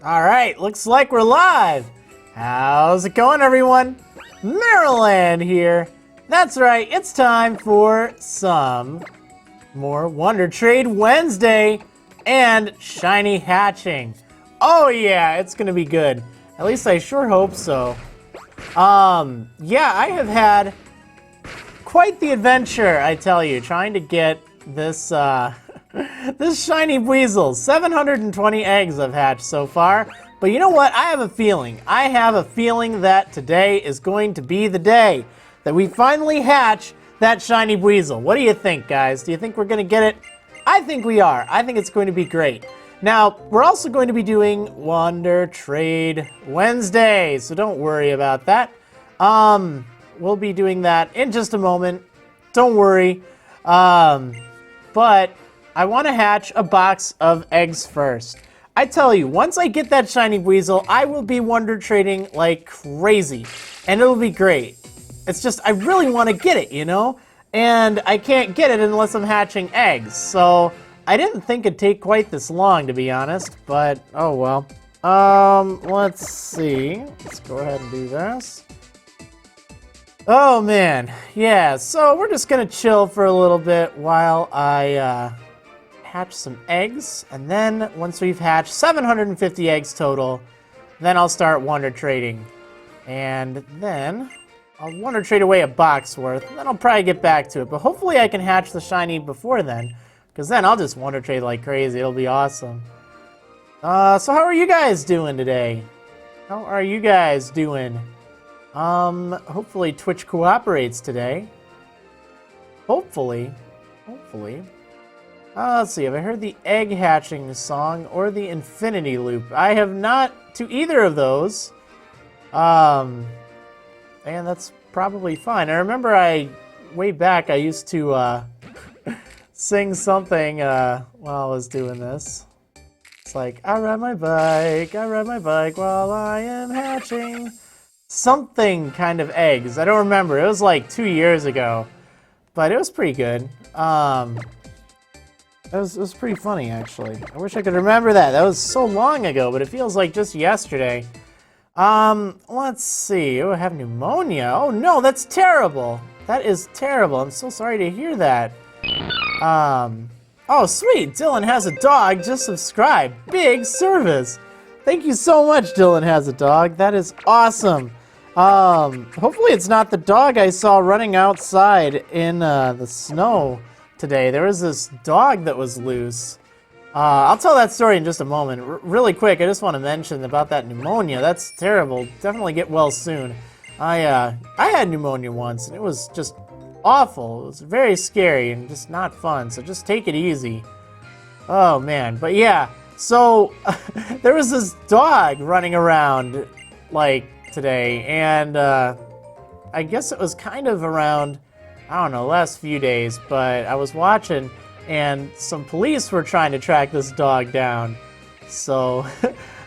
All right, looks like we're live. How's it going, everyone? Marriland here. That's right, it's time for some more Wonder Trade Wednesday and Shiny Hatching. Oh yeah, it's gonna be good. At least I sure hope so. Yeah, I have had quite the adventure, I tell you, trying to get this, this Shiny Buizel. 720 eggs I've hatched so far. But you know what? I have a feeling. I have a feeling that today is going to be the day that we finally hatch that Shiny Buizel. What do you think, guys? Do you think we're going to get it? I think we are. I think it's going to be great. Now, we're also going to be doing Wonder Trade Wednesday, so don't worry about that. We'll be doing that in just a moment. Don't worry. But I want to hatch a box of eggs first. I tell you, once I get that Shiny Buizel, I will be Wonder Trading like crazy. And it'll be great. It's just, I really want to get it, you know? And I can't get it unless I'm hatching eggs. So, I didn't think it'd take quite this long, to be honest. But, oh well. Let's see. Let's go ahead and do this. Oh man, yeah, so we're just gonna chill for a little bit while I hatch some eggs, and then once we've hatched 750 eggs total, then I'll start Wonder Trading. And then I'll Wonder Trade away a box worth, and then I'll probably get back to it. But hopefully I can hatch the Shiny before then, because then I'll just Wonder Trade like crazy. It'll be awesome. So how are you guys doing today? How are you guys doing? Hopefully Twitch cooperates today. Hopefully. Let's see, have I heard the egg hatching song or the infinity loop? I have not to either of those. And that's probably fine. I remember way back I used to, sing something, while I was doing this. It's like, I ride my bike while I am hatching something kind of eggs. I don't remember. It was like 2 years ago, but it was pretty good. It was pretty funny, actually. I wish I could remember that. That was so long ago, but it feels like just yesterday. Let's see. Oh, I have pneumonia. Oh no, that's terrible. That is terrible. I'm so sorry to hear that. Oh sweet, Dylan has a dog. Just subscribe. Big service. Thank you so much, Dylan has a dog. That is awesome. Hopefully it's not the dog I saw running outside in the snow today. There was this dog that was loose. I'll tell that story in just a moment. Really quick, I just want to mention about that pneumonia. That's terrible. Definitely get well soon. I had pneumonia once, and it was just awful. It was very scary and just not fun, so just take it easy. Oh, man. But yeah. So, there was this dog running around, like, today, and, I guess it was kind of around, I don't know, last few days, but I was watching, and some police were trying to track this dog down, so,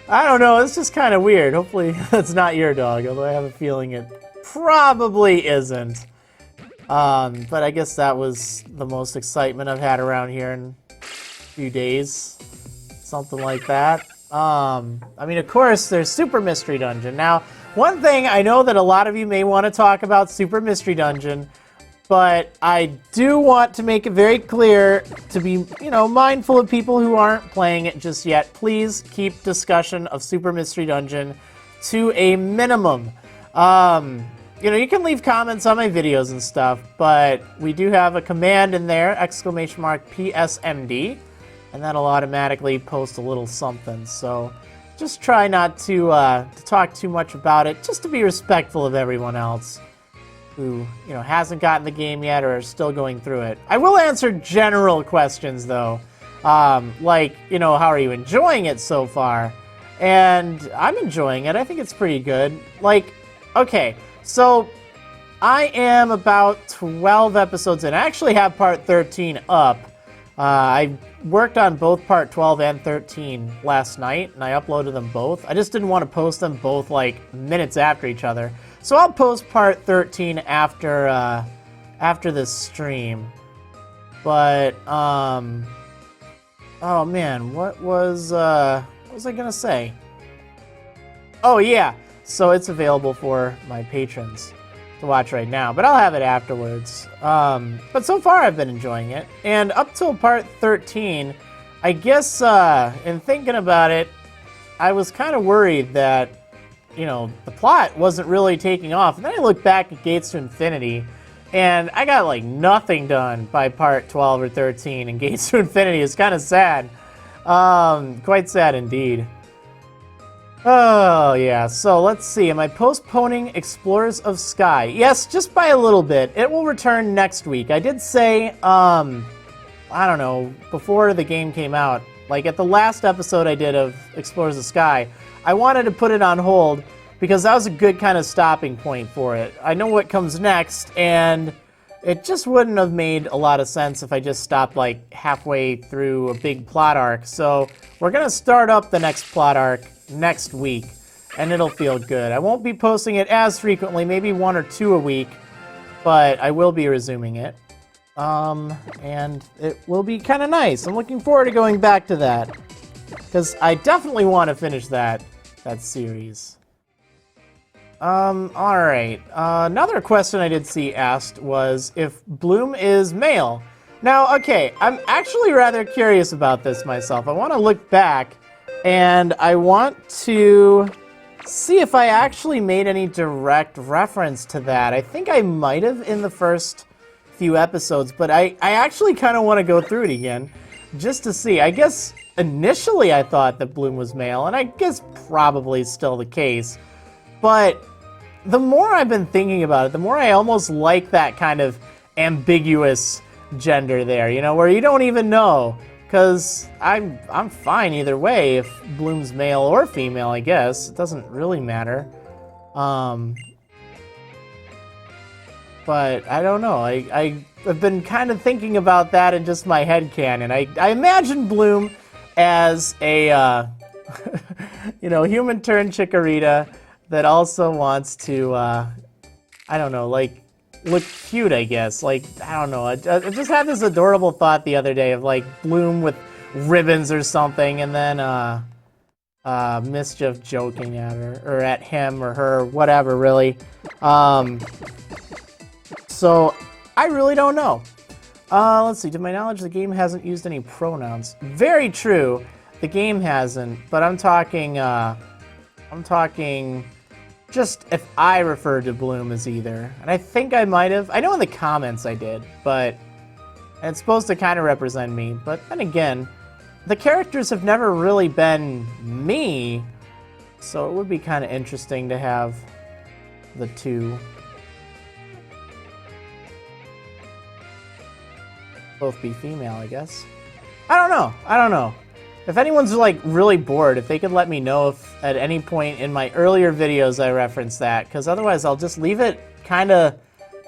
I don't know, it's just kind of weird. Hopefully that's not your dog, although I have a feeling it probably isn't. But I guess that was the most excitement I've had around here in a few days. Something like that. I mean, of course, there's Super Mystery Dungeon. Now, one thing I know that a lot of you may want to talk about Super Mystery Dungeon, but I do want to make it very clear to be, you know, mindful of people who aren't playing it just yet. Please keep discussion of Super Mystery Dungeon to a minimum. You know, you can leave comments on my videos and stuff, but we do have a command in there, !PSMD. And that'll automatically post a little something. So just try not to talk too much about it, just to be respectful of everyone else who, you know, hasn't gotten the game yet or is still going through it. I will answer general questions though, like, you know, how are you enjoying it so far? And I'm enjoying it. I think it's pretty good. Like, okay, so I am about 12 episodes in. I actually have part 13 up. I worked on both part 12 and 13 last night, and I uploaded them both. I just didn't want to post them both, like, minutes after each other. So I'll post part 13 after this stream. But, oh man, what was I gonna say? Oh, yeah. So it's available for my patrons to watch right now, but I'll have it afterwards. But so far, I've been enjoying it. And up till part 13, I guess in thinking about it, I was kind of worried that, you know, the plot wasn't really taking off. And then I looked back at Gates to Infinity, and I got, like, nothing done by part 12 or 13, and Gates to Infinity is kind of sad. Quite sad indeed. Oh, yeah, so let's see. Am I postponing Explorers of Sky? Yes, just by a little bit. It will return next week. I did say, I don't know, before the game came out, like at the last episode I did of Explorers of Sky, I wanted to put it on hold because that was a good kind of stopping point for it. I know what comes next, and it just wouldn't have made a lot of sense if I just stopped like halfway through a big plot arc. So we're going to start up the next plot arc next week, and it'll feel good. I won't be posting it as frequently, maybe 1 or 2 a week, but I will be resuming it. And it will be kind of nice. I'm looking forward to going back to that, because I definitely want to finish that series. Alright. Another question I did see asked was if Bloom is male. Now, okay, I'm actually rather curious about this myself. I want to look back, and I want to see if I actually made any direct reference to that. I think I might have in the first few episodes, but I actually kind of want to go through it again just to see. I guess initially I thought that Bloom was male, and I guess probably still the case. But the more I've been thinking about it, the more I almost like that kind of ambiguous gender there, you know, where you don't even know. Because I'm fine either way if Bloom's male or female, I guess. It doesn't really matter. But I don't know. I've been kind of thinking about that in just my headcanon. I imagine Bloom as a, you know, human-turned Chikorita that also wants to, I don't know, like, look cute, I guess. Like, I don't know. I just had this adorable thought the other day of, like, Bloom with ribbons or something, and then, Mischief joking at her, or at him, or her, whatever, really. So, I really don't know. Let's see. To my knowledge, the game hasn't used any pronouns. Very true. The game hasn't, but I'm talking just if I refer to Bloom as either. And I think I might have. I know in the comments I did, but it's supposed to kind of represent me. But then again, the characters have never really been me, so it would be kind of interesting to have the two both be female, I guess. I don't know. If anyone's like really bored, if they could let me know if at any point in my earlier videos I reference that, because otherwise I'll just leave it kind of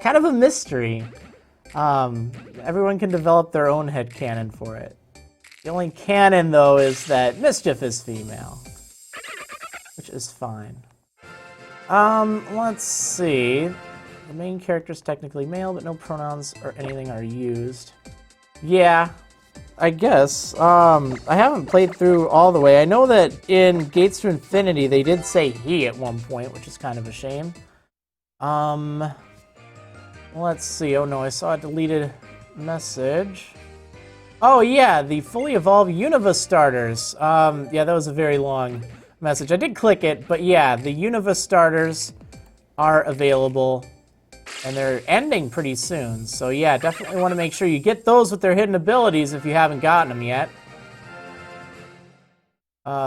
a mystery. Everyone can develop their own headcanon for it. The only canon, though, is that Mischief is female, which is fine. Let's see. The main character is technically male, but no pronouns or anything are used. Yeah. I guess. I haven't played through all the way. I know that in Gates to Infinity, they did say he at one point, which is kind of a shame. Let's see. Oh no, I saw a deleted message. Oh yeah, the fully evolved Unova starters. Yeah, that was a very long message. I did click it, but yeah, the Unova starters are available. And they're ending pretty soon, so yeah, definitely want to make sure you get those with their hidden abilities if you haven't gotten them yet.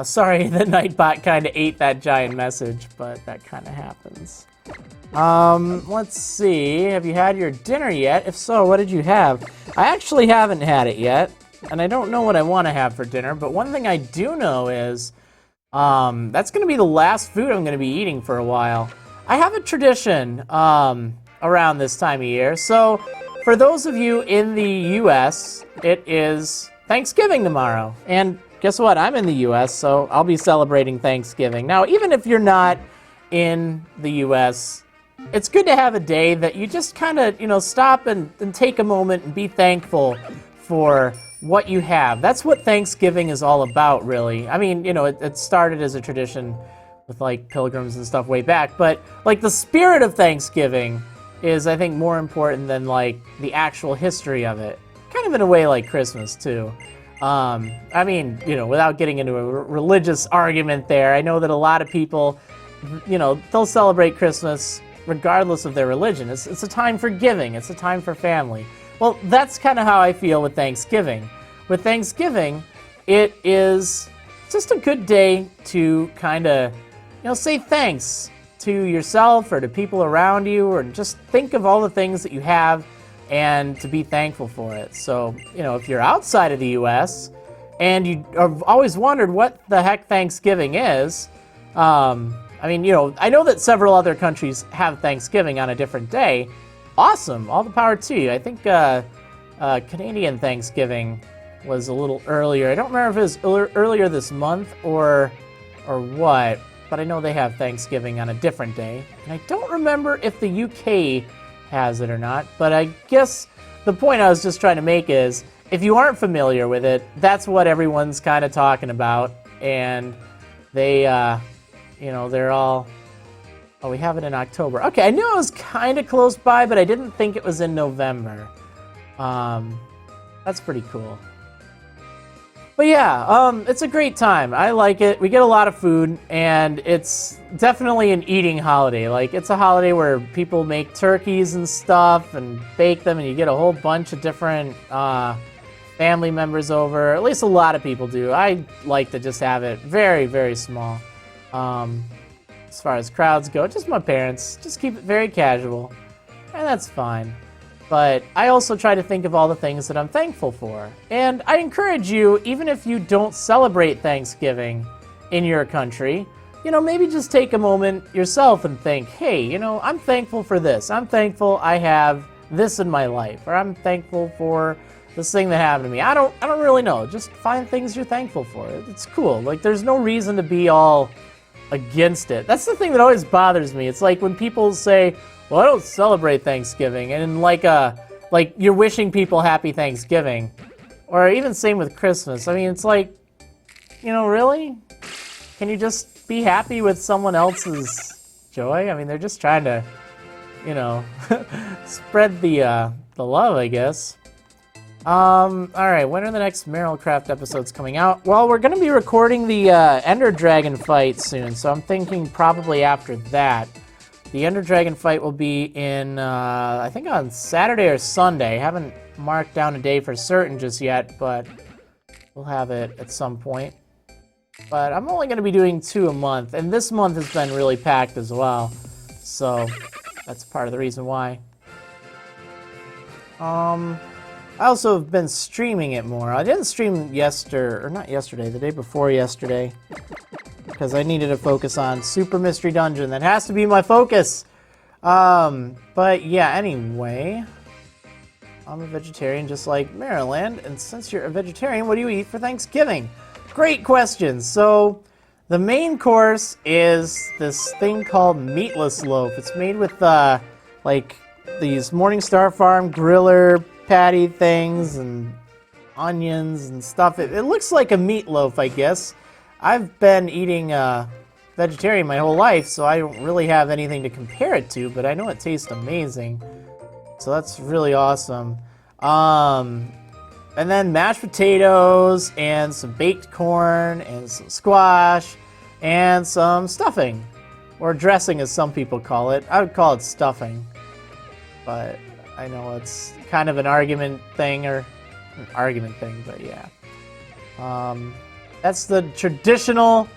Sorry, the Nightbot kind of ate that giant message, but that kind of happens. Let's see, have you had your dinner yet? If so, what did you have? I actually haven't had it yet, and I don't know what I want to have for dinner, but one thing I do know is, that's going to be the last food I'm going to be eating for a while. I have a tradition, around this time of year. So, for those of you in the U.S., it is Thanksgiving tomorrow. And guess what? I'm in the U.S., so I'll be celebrating Thanksgiving. Now, even if you're not in the U.S., it's good to have a day that you just kind of, you know, stop and take a moment and be thankful for what you have. That's what Thanksgiving is all about, really. I mean, you know, it started as a tradition with like pilgrims and stuff way back. But like the spirit of Thanksgiving is, I think, more important than like the actual history of it. Kind of in a way like Christmas too. I mean, you know, without getting into a religious argument there, I know that a lot of people, you know, they'll celebrate Christmas regardless of their religion. It's a time for giving. It's a time for family. Well, that's kind of how I feel with Thanksgiving. With Thanksgiving, it is just a good day to kind of, you know, say thanks to yourself or to people around you, or just think of all the things that you have and to be thankful for it. So, you know, if you're outside of the U.S. and you have always wondered what the heck Thanksgiving is, I mean, you know, I know that several other countries have Thanksgiving on a different day. Awesome. All the power to you. I think Canadian Thanksgiving was a little earlier. I don't remember if it was earlier this month or what, but I know they have Thanksgiving on a different day. And I don't remember if the UK has it or not, but I guess the point I was just trying to make is, if you aren't familiar with it, that's what everyone's kind of talking about. And they, you know, they're all, oh, we have it in October. Okay, I knew it was kind of close by, but I didn't think it was in November. That's pretty cool. But yeah, it's a great time. I like it. We get a lot of food, and it's definitely an eating holiday. Like, it's a holiday where people make turkeys and stuff and bake them, and you get a whole bunch of different family members over. At least a lot of people do. I like to just have it very, very small. As far as crowds go, just my parents. Just keep it very casual, and that's fine. But I also try to think of all the things that I'm thankful for. And I encourage you, even if you don't celebrate Thanksgiving in your country, you know, maybe just take a moment yourself and think, hey, you know, I'm thankful for this. I'm thankful I have this in my life. Or I'm thankful for this thing that happened to me. I don't really know. Just find things you're thankful for. It's cool. Like, there's no reason to be all against it. That's the thing that always bothers me. It's like when people say, well, I don't celebrate Thanksgiving, and like you're wishing people happy Thanksgiving, or even same with Christmas. I mean, it's like, you know, really? Can you just be happy with someone else's joy? I mean, they're just trying to, you know, spread the love, I guess. All right, when are the next Marriland episodes coming out? Well, we're going to be recording the Ender Dragon fight soon, so I'm thinking probably after that. The Ender Dragon fight will be in, I think on Saturday or Sunday. I haven't marked down a day for certain just yet, but we'll have it at some point. But I'm only going to be doing 2 a month, and this month has been really packed as well. So that's part of the reason why. I also have been streaming it more. I didn't stream the day before yesterday, because I needed to focus on Super Mystery Dungeon. That has to be my focus. But yeah, anyway, I'm a vegetarian just like Marriland, and since you're a vegetarian, what do you eat for Thanksgiving? Great question. So the main course is this thing called meatless loaf. It's made with like these Morningstar Farm griller patty things and onions and stuff. It looks like a meatloaf, I guess. I've been eating vegetarian my whole life, so I don't really have anything to compare it to, but I know it tastes amazing. So that's really awesome. And then mashed potatoes and some baked corn and some squash and some stuffing, or dressing as some people call it. I would call it stuffing, but I know it's kind of an argument thing, but yeah. That's the traditional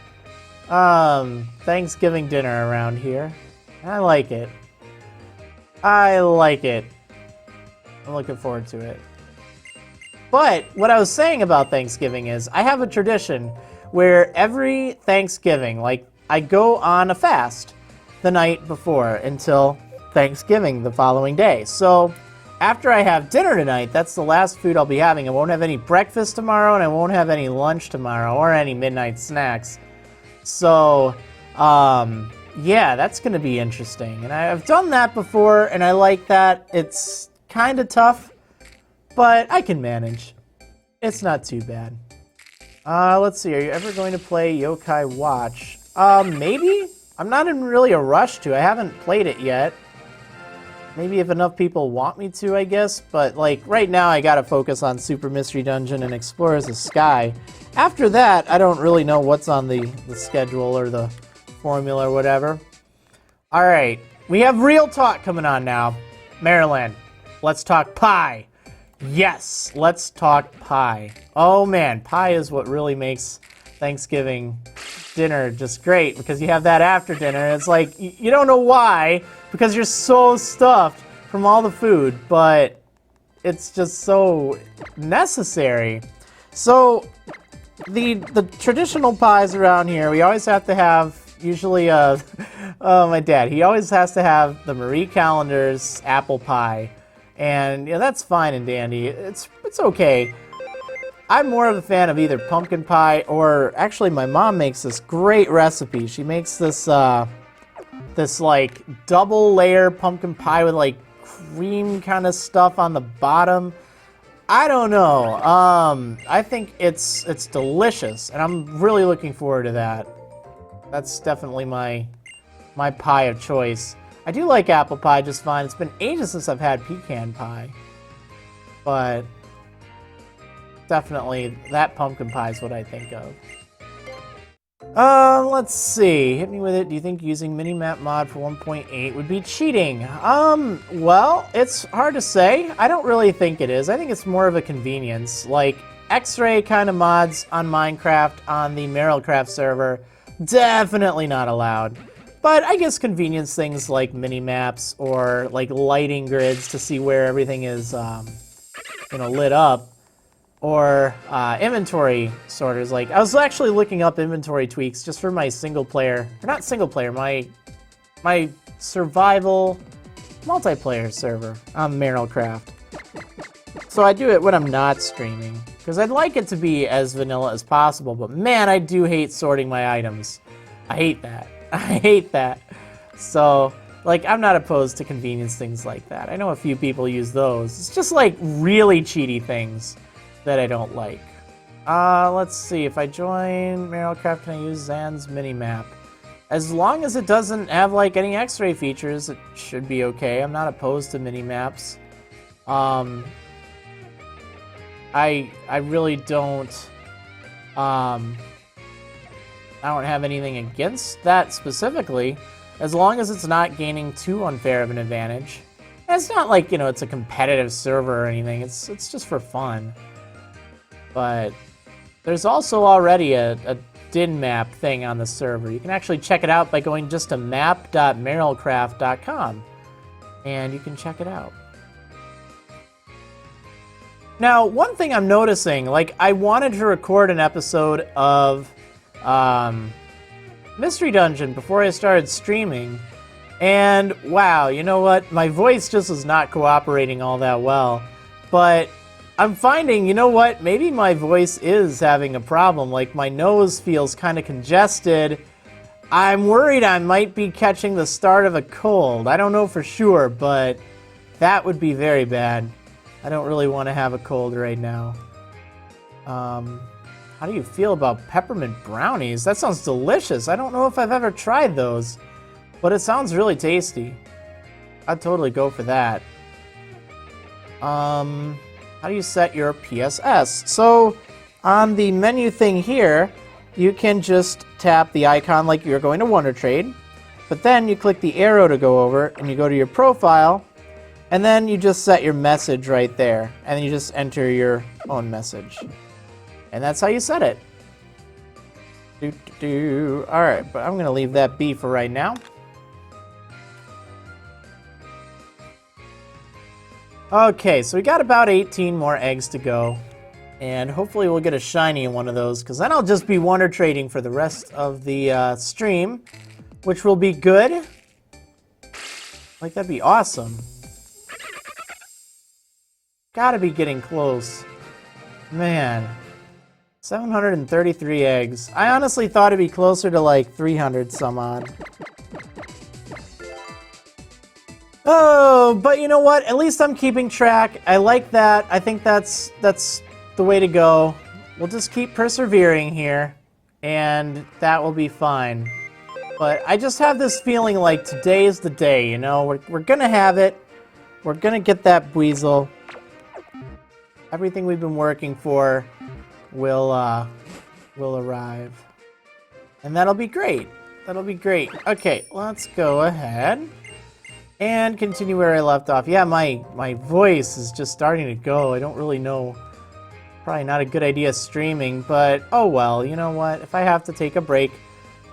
Thanksgiving dinner around here. I like it. I'm looking forward to it. But what I was saying about Thanksgiving is I have a tradition where every Thanksgiving, like, I go on a fast the night before until Thanksgiving the following day. So after I have dinner tonight, that's the last food I'll be having. I won't have any breakfast tomorrow, and I won't have any lunch tomorrow, or any midnight snacks. So, yeah, that's going to be interesting. And I've done that before, and I like that. It's kind of tough, but I can manage. It's not too bad. Let's see, are you ever going to play Yokai Watch? Maybe? I'm not in really a rush to. I haven't played it yet. Maybe if enough people want me to, I guess. But, like, right now I gotta focus on Super Mystery Dungeon and Explorers of Sky. After that, I don't really know what's on the schedule or the formula or whatever. Alright, we have Real Talk coming on now. Marriland, let's talk pie. Yes, let's talk pie. Oh man, pie is what really makes Thanksgiving dinner just great, because you have that after dinner. It's like, you don't know why, because you're so stuffed from all the food, but it's just so necessary. So the traditional pies around here, we always have to have, usually, my dad, he always has to have the Marie Callender's apple pie. And, you know, that's fine and dandy. It's okay. I'm more of a fan of either pumpkin pie or, actually, my mom makes this great recipe. She makes this, this, like, double layer pumpkin pie with, like, cream kind of stuff on the bottom. I don't know. I think it's delicious, and I'm really looking forward to that. That's definitely my pie of choice. I do like apple pie just fine. It's been ages since I've had pecan pie. But definitely that pumpkin pie is what I think of. Let's see. Hit me with it. Do you think using Minimap mod for 1.8 would be cheating? Well, it's hard to say. I don't really think it is. I think it's more of a convenience. Like, X-ray kind of mods on Minecraft on the Marriland server, definitely not allowed. But I guess convenience things like mini-maps or like lighting grids to see where everything is, you know, lit up, or inventory sorters. Like, I was actually looking up inventory tweaks just for my single player, or not single player, my survival multiplayer server on Marriland. So I do it when I'm not streaming, because I'd like it to be as vanilla as possible, but man, I do hate sorting my items. I hate that. I hate that. So, like, I'm not opposed to convenience things like that. I know a few people use those. It's just, like, really cheaty things that I don't like. Let's see. If I join Marriland, can I use Zan's minimap? As long as it doesn't have, like, any X-ray features, it should be okay. I'm not opposed to mini-maps. I really don't... I don't have anything against that specifically, as long as it's not gaining too unfair of an advantage. And it's not like, you know, it's a competitive server or anything. It's just for fun. But there's also already a din map thing on the server. You can actually check it out by going just to map.marrilandcraft.com, and you can check it out. Now, one thing I'm noticing, like, I wanted to record an episode of Mystery Dungeon before I started streaming, and wow, you know what? My voice just was not cooperating all that well. But I'm finding, you know what? Maybe my voice is having a problem. Like, my nose feels kind of congested. I'm worried I might be catching the start of a cold. I don't know for sure, but that would be very bad. I don't really want to have a cold right now. How do you feel about peppermint brownies? That sounds delicious. I don't know if I've ever tried those, but it sounds really tasty. I'd totally go for that. How do you set your PSS? So, on the menu thing here, you can just tap the icon like you're going to Wonder Trade, but then you click the arrow to go over, and you go to your profile, and then you just set your message right there, and then you just enter your own message. And that's how you set it. Alright, but I'm going to leave that be for right now. Okay, so we got about 18 more eggs to go. And hopefully we'll get a shiny in one of those, because then I'll just be Wonder Trading for the rest of the stream, which will be good. Like, that'd be awesome. Gotta be getting close. Man. 733 eggs. I honestly thought it'd be closer to like 300 some odd. Oh, but you know what? At least I'm keeping track. I like that. I think that's the way to go. We'll just keep persevering here, and that will be fine. But I just have this feeling like today is the day, you know? We're gonna have it. We're gonna get that Buizel. Everything we've been working for will arrive. And that'll be great. That'll be great. Okay, let's go ahead and continue where I left off. Yeah, my voice is just starting to go. I don't really know. Probably not a good idea streaming, but oh well, you know what? If I have to take a break,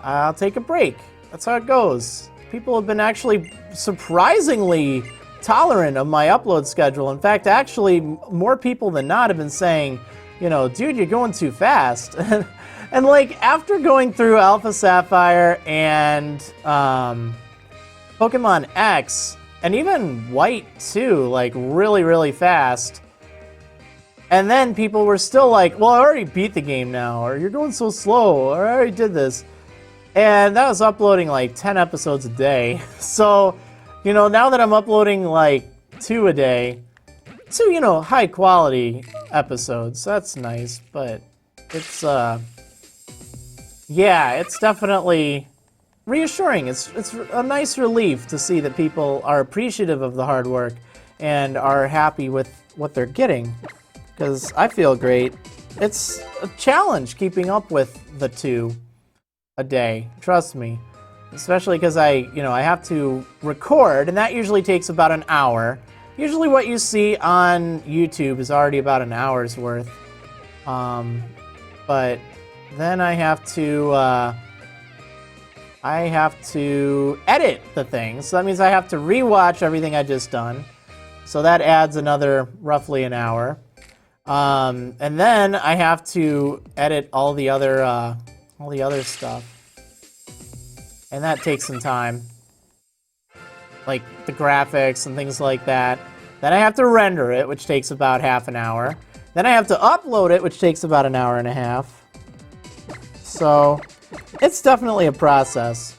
I'll take a break. That's how it goes. People have been actually surprisingly tolerant of my upload schedule. In fact, actually, more people than not have been saying, you know, dude, you're going too fast. And like, after going through Alpha Sapphire and Pokémon X, and even White too, like really, really fast, and then people were still like, well, I already beat the game now, or you're going so slow, or I already did this. And that was uploading like 10 episodes a day. So, you know, now that I'm uploading like 2 a day, 2, you know, high quality episodes, that's nice, but it's, yeah, it's definitely reassuring. It's a nice relief to see that people are appreciative of the hard work and are happy with what they're getting, because I feel great. It's a challenge keeping up with the 2 a day, trust me, especially because I have to record, and that usually takes about an hour. Usually what you see on YouTube is already about an hour's worth, but then I have to edit the thing, so that means I have to rewatch everything I just done, so that adds another roughly an hour, and then I have to edit all the other stuff, and that takes some time, like the graphics and things like that. Then I have to render it, which takes about half an hour. Then I have to upload it, which takes about an hour and a half. So it's definitely a process.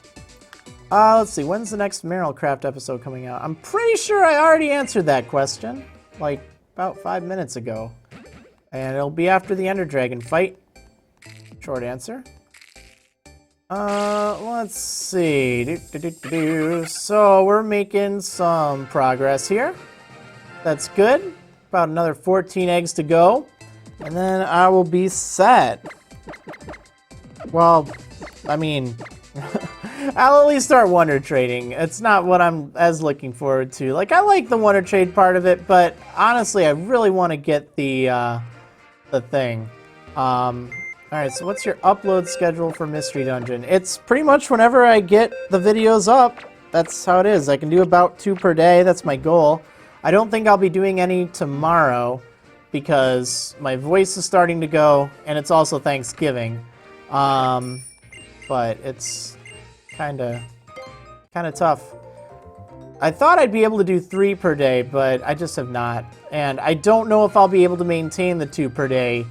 Let's see, when's the next Marriland episode coming out? I'm pretty sure I already answered that question, like about 5 minutes ago. And it'll be after the Ender Dragon fight. Short answer. Let's see. So we're making some progress here. That's good. About another 14 eggs to go. And then I will be set. Well, I mean, I'll at least start Wonder Trading. It's not what I'm as looking forward to. Like, I like the Wonder Trade part of it, but honestly, I really want to get the thing. Alright, so what's your upload schedule for Mystery Dungeon? It's pretty much whenever I get the videos up. That's how it is. I can do about 2 per day. That's my goal. I don't think I'll be doing any tomorrow because my voice is starting to go, and it's also Thanksgiving. But it's kind of tough. I thought I'd be able to do 3 per day, but I just have not. And I don't know if I'll be able to maintain the 2 per day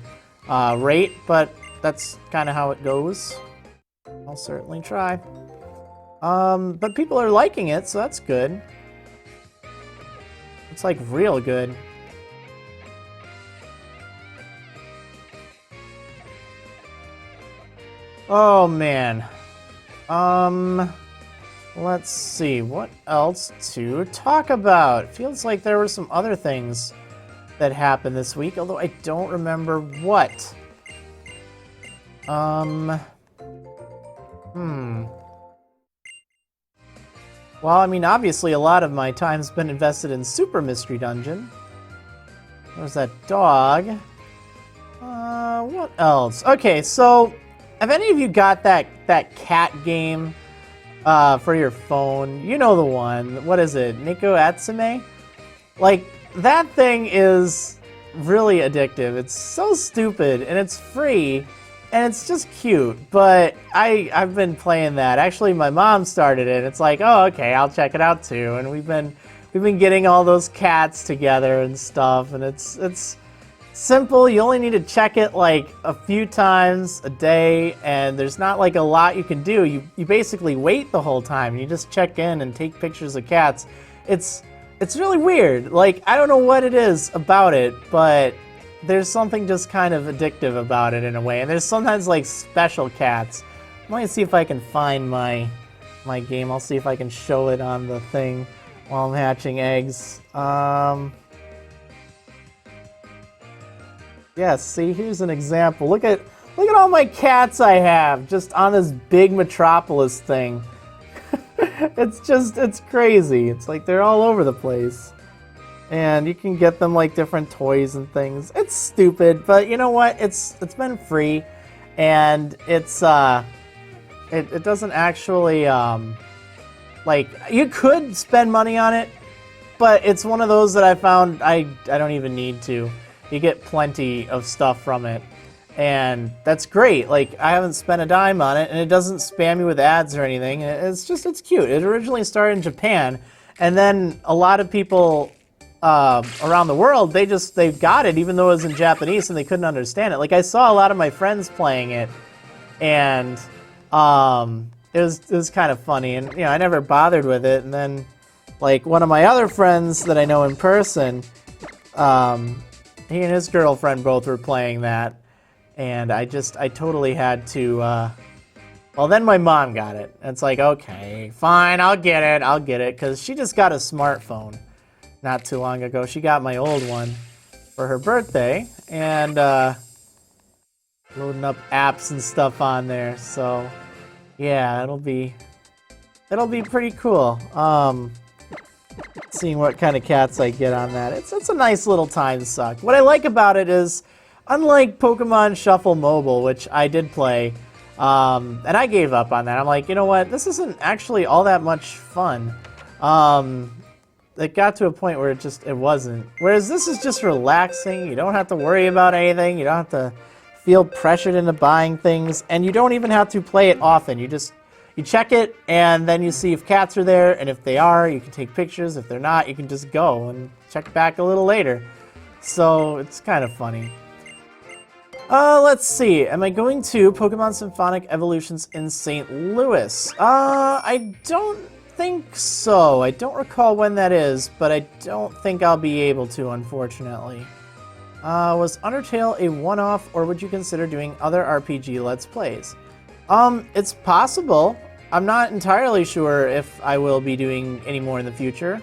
rate, but that's kind of how it goes. I'll certainly try. But people are liking it, so that's good. It's like real good. Oh man. Let's see, what else to talk about? Feels like there were some other things that happened this week, although I don't remember what. Well, I mean, obviously a lot of my time's been invested in Super Mystery Dungeon. There's that dog. What else? Okay, so have any of you got that cat game for your phone? You know the one. What is it? Neko Atsume? Like, that thing is really addictive. It's so stupid, and it's free, and it's just cute. But I've been playing that. Actually, my mom started it. It's like, oh, okay, I'll check it out too. And we've been getting all those cats together and stuff, and it's simple. You only need to check it like a few times a day, and there's not like a lot you can do. You basically wait the whole time. You just check in and take pictures of cats. It's really weird. Like, I don't know what it is about it, but there's something just kind of addictive about it in a way. And there's sometimes like special cats. I'm going to see if I can find my my game. I'll see if I can show it on the thing while I'm hatching eggs. Yeah, see, here's an example. Look at all my cats I have just on this big metropolis thing. It's crazy. It's like they're all over the place. And you can get them like different toys and things. It's stupid, but you know what? It's been free, and it's it doesn't actually like, you could spend money on it, but it's one of those that I found I don't even need to. You get plenty of stuff from it, and that's great. Like, I haven't spent a dime on it, and it doesn't spam you with ads or anything. It's cute. It originally started in Japan, and then a lot of people around the world, they got it even though it was in Japanese and they couldn't understand it. Like, I saw a lot of my friends playing it, and it was kind of funny, and you know, I never bothered with it. And then, like, one of my other friends that I know in person, he and his girlfriend both were playing that, and I totally had to, well, then my mom got it. It's like, okay, fine, I'll get it, because she just got a smartphone not too long ago. She got my old one for her birthday, and loading up apps and stuff on there, so yeah, it'll be pretty cool. Seeing what kind of cats I get on that. It's a nice little time suck. What I like about it is, unlike Pokemon Shuffle Mobile, which I did play, and I gave up on that. I'm like, you know what? This isn't actually all that much fun. It got to a point where it wasn't. Whereas this is just relaxing. You don't have to worry about anything. You don't have to feel pressured into buying things, and you don't even have to play it often. You check it, and then you see if cats are there, and if they are, you can take pictures. If they're not, you can just go and check back a little later. So it's kind of funny. Let's see. Am I going to Pokemon Symphonic Evolutions in St. Louis? I don't think so. I don't recall when that is, but I don't think I'll be able to, unfortunately. Was Undertale a one-off, or would you consider doing other RPG Let's Plays? It's possible. I'm not entirely sure if I will be doing any more in the future.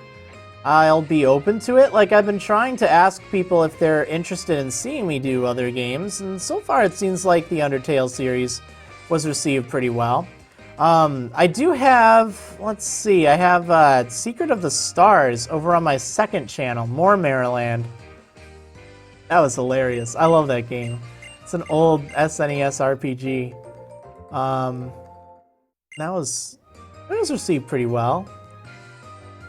I'll be open to it. Like, I've been trying to ask people if they're interested in seeing me do other games, and so far it seems like the Undertale series was received pretty well. I do have, let's see, I have Secret of the Stars over on my second channel, More Marriland. That was hilarious. I love that game. It's an old SNES RPG. It was received pretty well,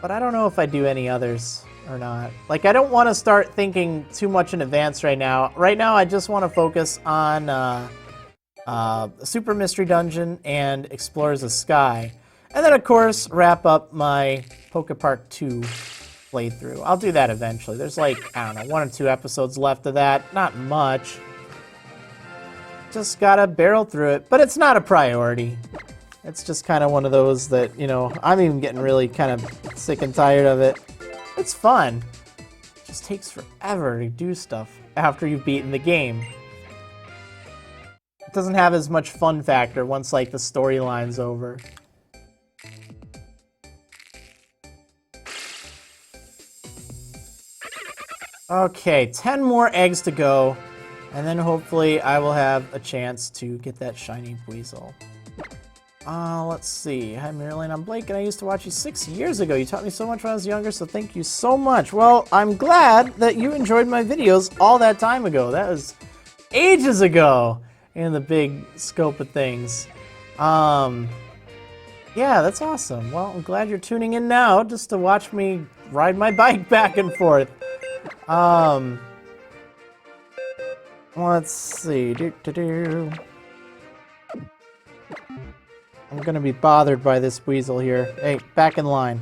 but I don't know if I do any others or not. Like, I don't want to start thinking too much in advance right now. Right now, I just want to focus on Super Mystery Dungeon and Explorers of Sky, and then of course wrap up my Pokepark 2 playthrough. I'll do that eventually. There's like, I don't know, 1 or 2 episodes left of that. Not much. Just gotta barrel through it, but it's not a priority. It's just kind of one of those that, you know, I'm even getting really kind of sick and tired of it. It's fun. It just takes forever to do stuff after you've beaten the game. It doesn't have as much fun factor once, like, the storyline's over. Okay, 10 more eggs to go. And then hopefully I will have a chance to get that Shiny Buizel. Let's see. Hi, Marriland. I'm Blake, and I used to watch you 6 years ago. You taught me so much when I was younger, so thank you so much. Well, I'm glad that you enjoyed my videos all that time ago. That was ages ago in the big scope of things. Yeah, that's awesome. Well, I'm glad you're tuning in now just to watch me ride my bike back and forth. Let's see. I'm gonna be bothered by this Buizel here. Hey, back in line.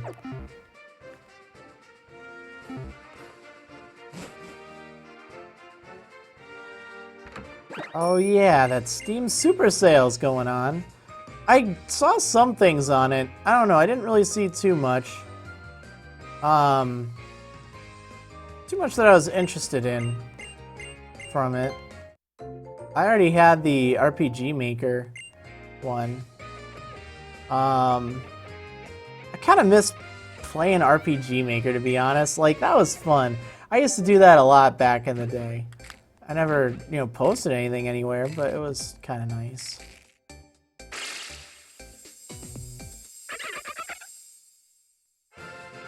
Oh yeah, that Steam Super Sale's going on. I saw some things on it. I don't know, I didn't really see too much. Too much that I was interested in from it. I already had the RPG Maker one. kind of miss playing RPG Maker, to be honest. Like, that was fun. I used to do that a lot back in the day. I never, you know, posted anything anywhere, but it was kind of nice.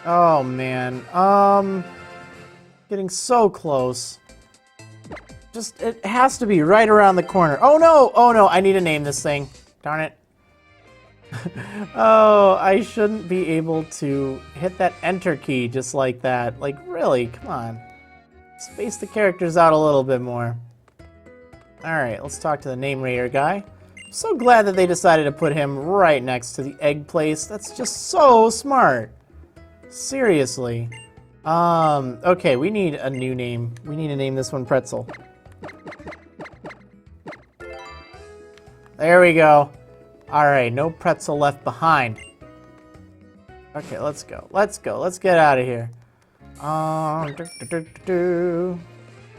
Oh, man. Getting so close. Just, it has to be right around the corner. Oh, no! Oh, no, I need to name this thing. Darn it. Oh, I shouldn't be able to hit that enter key just like that. Like, really? Come on. Space the characters out a little bit more. Alright, let's talk to the name raider guy. I'm so glad that they decided to put him right next to the egg place. That's just so smart. Seriously. Okay, we need a new name. We need to name this one Pretzel. There we go. Alright, no pretzel left behind. Okay, let's go. Let's go. Let's get out of here.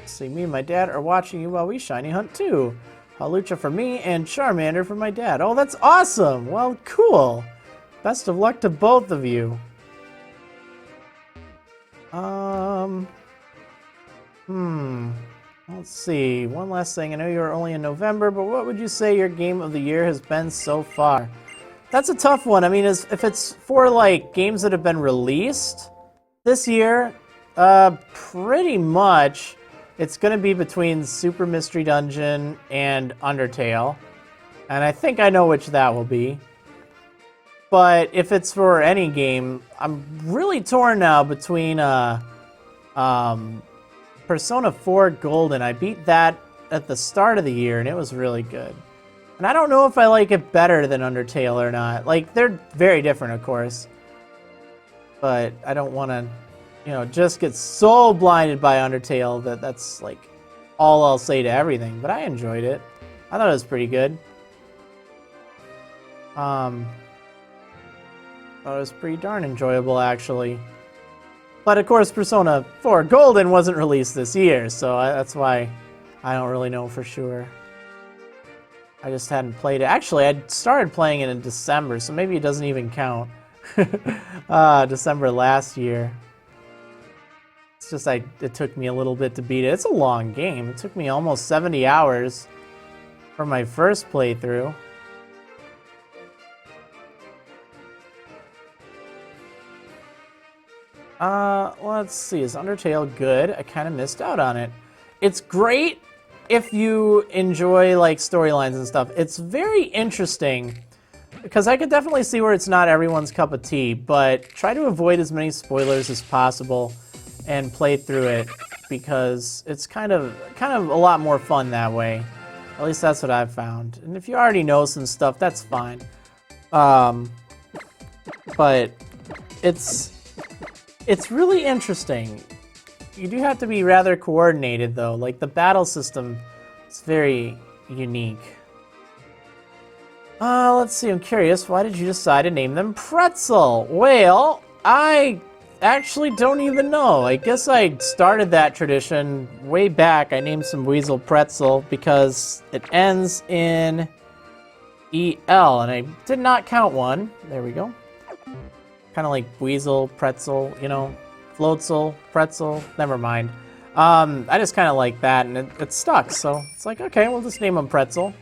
See, me and my dad are watching you while we shiny hunt too. Halucha for me and Charmander for my dad. Oh, that's awesome! Well, cool. Best of luck to both of you. Let's see. One last thing. I know you're only in November, but what would you say your game of the year has been so far? That's a tough one. I mean, if it's for, like, games that have been released this year, pretty much it's going to be between Super Mystery Dungeon and Undertale. And I think I know which that will be. But if it's for any game, I'm really torn now between Persona 4 Golden. I beat that at the start of the year, and it was really good. And I don't know if I like it better than Undertale or not. Like, they're very different, of course. But I don't want to, you know, just get so blinded by Undertale that that's, like, all I'll say to everything. But I enjoyed it. I thought it was pretty good. Thought it was pretty darn enjoyable, actually. But, of course, Persona 4 Golden wasn't released this year, so that's why I don't really know for sure. I just hadn't played it. Actually, I started playing it in December, so maybe it doesn't even count. December last year. It's just it took me a little bit to beat it. It's a long game. It took me almost 70 hours for my first playthrough. Let's see. Is Undertale good? I kind of missed out on it. It's great if you enjoy, like, storylines and stuff. It's very interesting because I could definitely see where it's not everyone's cup of tea, but try to avoid as many spoilers as possible and play through it because it's kind of a lot more fun that way. At least that's what I've found. And if you already know some stuff, that's fine. But it's really interesting. You do have to be rather coordinated, though. Like, the battle system is very unique. Let's see. I'm curious. Why did you decide to name them Pretzel? Well, I actually don't even know. I guess I started that tradition way back. I named some Buizel Pretzel because it ends in EL, and I did not count one. There we go. Kind of like Buizel, Pretzel, you know, Floatzel, Pretzel, never mind. I just kind of like that, and it stuck, so it's like, okay, we'll just name them Pretzel.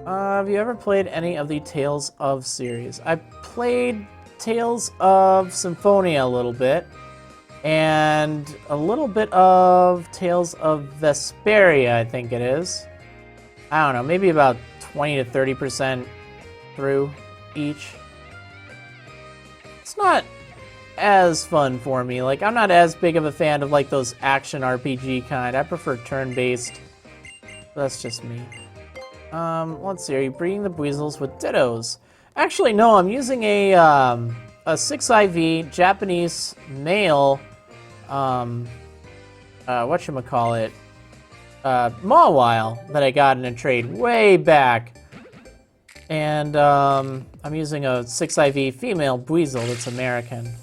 Have you ever played any of the Tales of series? I played Tales of Symphonia a little bit, and a little bit of Tales of Vesperia, I think it is. I don't know, maybe about 20 to 30% through each. It's not as fun for me. Like, I'm not as big of a fan of, like, those action RPG kind. I prefer turn-based. That's just me. Let's see. Are you breeding the Buizels with Dittos? Actually, no. I'm using a 6IV Japanese male, whatchamacallit, Mawile that I got in a trade way back. And, I'm using a 6IV female Buizel that's American.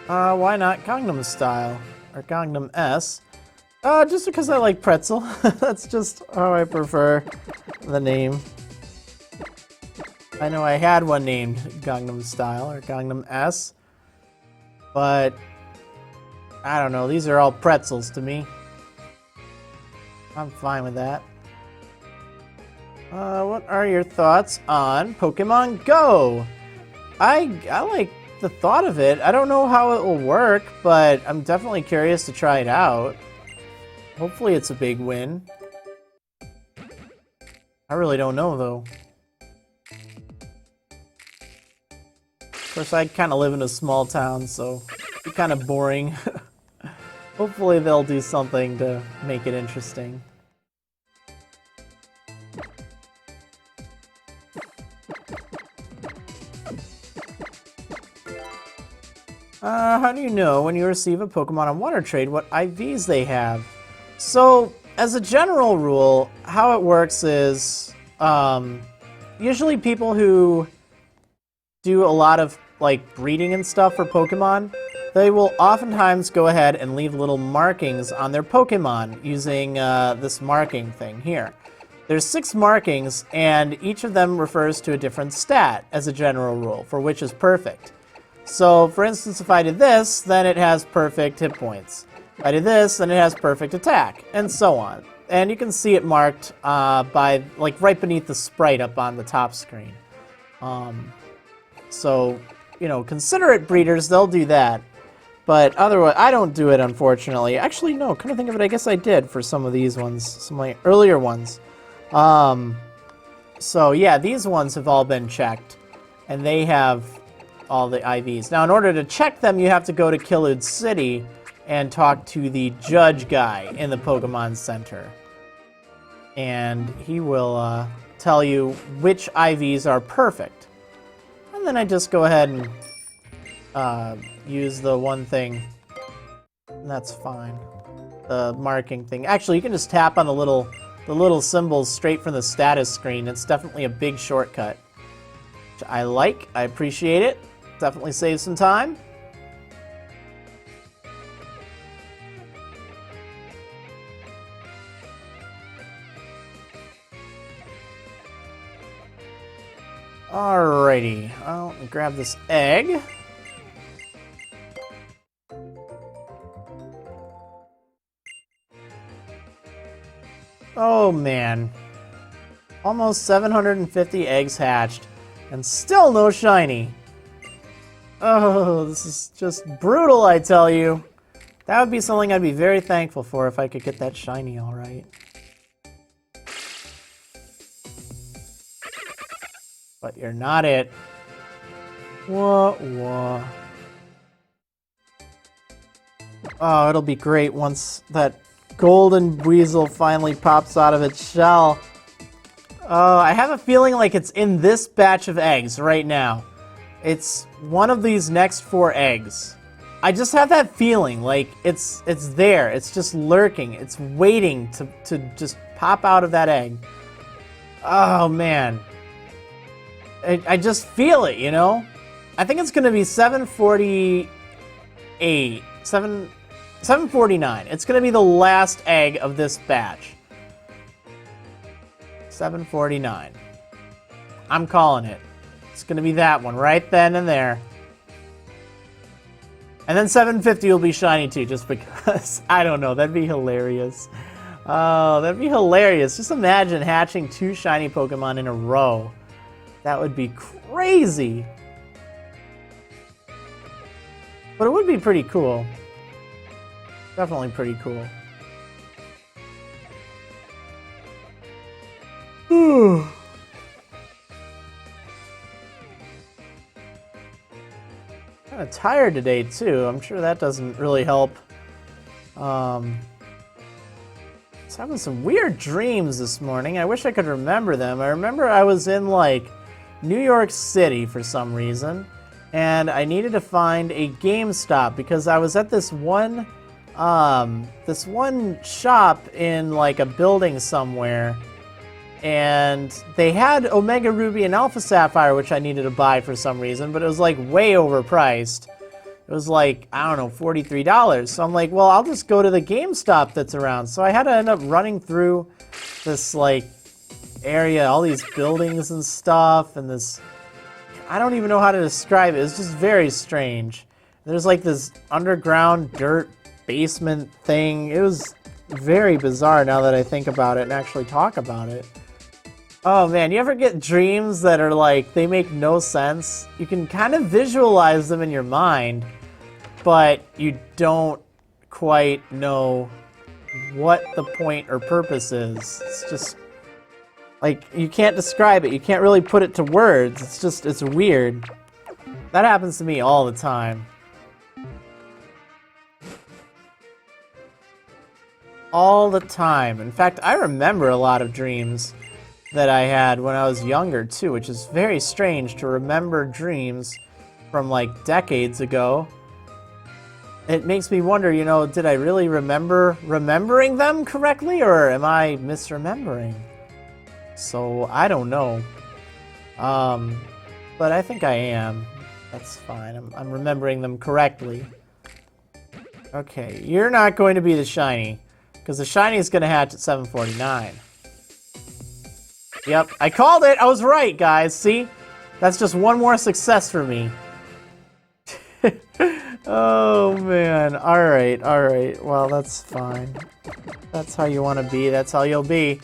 Why not Gangnam Style? Or Gangnam S? Just because I like pretzel. That's just how I prefer. the name. I know I had one named Gangnam Style or Gangnam S, but I don't know. These are all pretzels to me. I'm fine with that. What are your thoughts on Pokemon Go? I like the thought of it. I don't know how it will work, but I'm definitely curious to try it out. Hopefully it's a big win. I really don't know, though. Of course, I kind of live in a small town, so it's kind of boring. Hopefully they'll do something to make it interesting. How do you know when you receive a Pokemon on Water Trade what IVs they have? So, as a general rule, how it works is, usually people who do a lot of, like, breeding and stuff for Pokemon, they will oftentimes go ahead and leave little markings on their Pokemon using this marking thing here. There's 6 markings, and each of them refers to a different stat, as a general rule, for which is perfect. So, for instance, if I did this, then it has perfect hit points. If I did this, then it has perfect attack, and so on. And you can see it marked by, like, right beneath the sprite up on the top screen. So, you know, considerate breeders, they'll do that. But otherwise, I don't do it, unfortunately. Actually, no, come to think of it, I guess I did for some of these ones, some of my earlier ones. So, yeah, these ones have all been checked, and they have all the IVs. Now, in order to check them, you have to go to Killud City and talk to the judge guy in the Pokemon Center. And he will tell you which IVs are perfect. And then I just go ahead and use the one thing. And that's fine. The marking thing. Actually, you can just tap on the little symbols straight from the status screen. It's definitely a big shortcut. Which I like. I appreciate it. Definitely saves some time. Alrighty, I'll grab this egg. Oh man, almost 750 eggs hatched, and still no shiny. Oh, this is just brutal, I tell you. That would be something I'd be very thankful for if I could get that shiny all right. But you're not it. Wah, wah. Oh, it'll be great once that golden Buizel finally pops out of its shell. Oh, I have a feeling like it's in this batch of eggs right now. It's one of these next 4 eggs. I just have that feeling, like it's there. It's just lurking. It's waiting to just pop out of that egg. Oh, man. I just feel it, you know? I think it's going to be 749. It's going to be the last egg of this batch. 749. I'm calling it. It's going to be that one right then and there. And then 750 will be shiny too, just because. I don't know. That'd be hilarious. Oh, that'd be hilarious. Just imagine hatching 2 shiny Pokemon in a row. That would be crazy. But it would be pretty cool. Definitely pretty cool. Whew. Kind of tired today too. I'm sure that doesn't really help. I was having some weird dreams this morning. I wish I could remember them. I remember I was in like New York City for some reason, and I needed to find a GameStop because I was at this one shop in like a building somewhere, and they had Omega Ruby and Alpha Sapphire, which I needed to buy for some reason, but it was like way overpriced. It was like, I don't know, $43. So I'm like, well, I'll just go to the GameStop that's around. So I had to end up running through this like area, all these buildings and stuff, and this... I don't even know how to describe it. It's just very strange. There's like this underground dirt basement thing. It was very bizarre now that I think about it and actually talk about it. Oh man, you ever get dreams that are like, they make no sense? You can kind of visualize them in your mind, but you don't quite know what the point or purpose is. It's just, like, you can't describe it. You can't really put it to words. It's just, it's weird. That happens to me all the time. All the time. In fact, I remember a lot of dreams that I had when I was younger too, which is very strange to remember dreams from like decades ago. It makes me wonder, you know, did I really remember remembering them correctly, or am I misremembering? So I don't know. But I think I am. That's fine. I'm remembering them correctly. Okay, you're not going to be the shiny, because the shiny is going to hatch at 7:49. Yep, I called it! I was right, guys, see? That's just one more success for me. Oh, man. Alright, alright. Well, that's fine. That's how you want to be. That's how you'll be.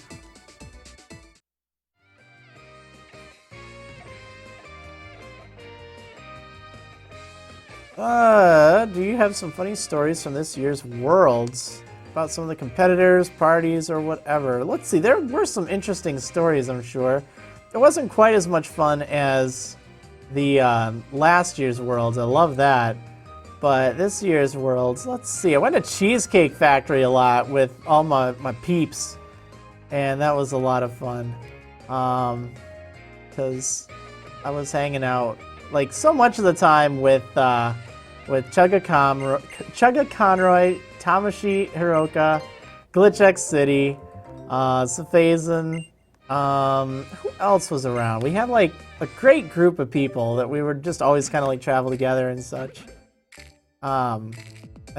Do you have some funny stories from this year's Worlds? About some of the competitors, parties, or whatever. Let's see, there were some interesting stories, I'm sure. It wasn't quite as much fun as the last year's Worlds. I love that. But this year's Worlds, let's see. I went to Cheesecake Factory a lot with all my peeps. And that was a lot of fun. Because I was hanging out, like, so much of the time with Chugga Conroy, Tamashi Hiroka, Glitch X City, Saphazin, who else was around? We had like a great group of people that we were just always kind of like travel together and such. And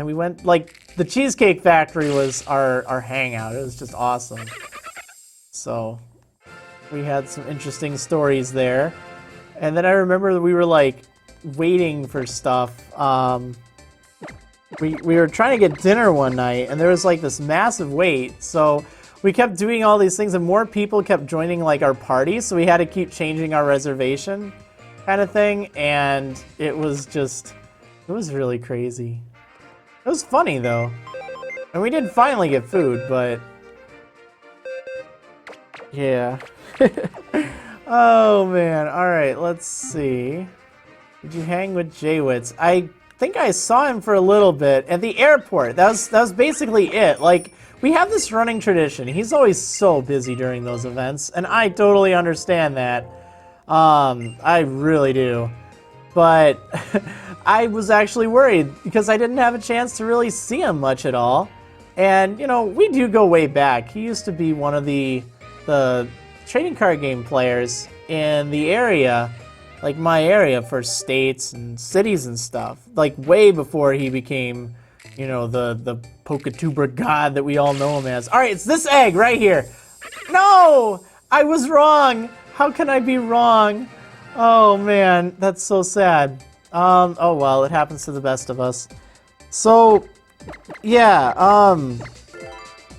we went, like, the Cheesecake Factory was our hangout. It was just awesome. So we had some interesting stories there. And then I remember that we were like waiting for stuff. We were trying to get dinner one night, and there was like this massive wait, so we kept doing all these things, and more people kept joining like our party, so we had to keep changing our reservation kind of thing, and it was really crazy. It was funny though, and we did finally get food, but yeah. Oh man, alright, let's see. Did you hang with Jaywitz? I think I saw him for a little bit at the airport. That was basically it. Like, we have this running tradition. He's always so busy during those events, and I totally understand that. I really do. But I was actually worried because I didn't have a chance to really see him much at all. And, you know, we do go way back. He used to be one of the trading card game players in the area, like my area, for states and cities and stuff, like way before he became, you know, the Poketuber god that we all know him as. All right, it's this egg right here. No, I was wrong. How can I be wrong? Oh man, that's so sad. Oh well, it happens to the best of us. So, yeah,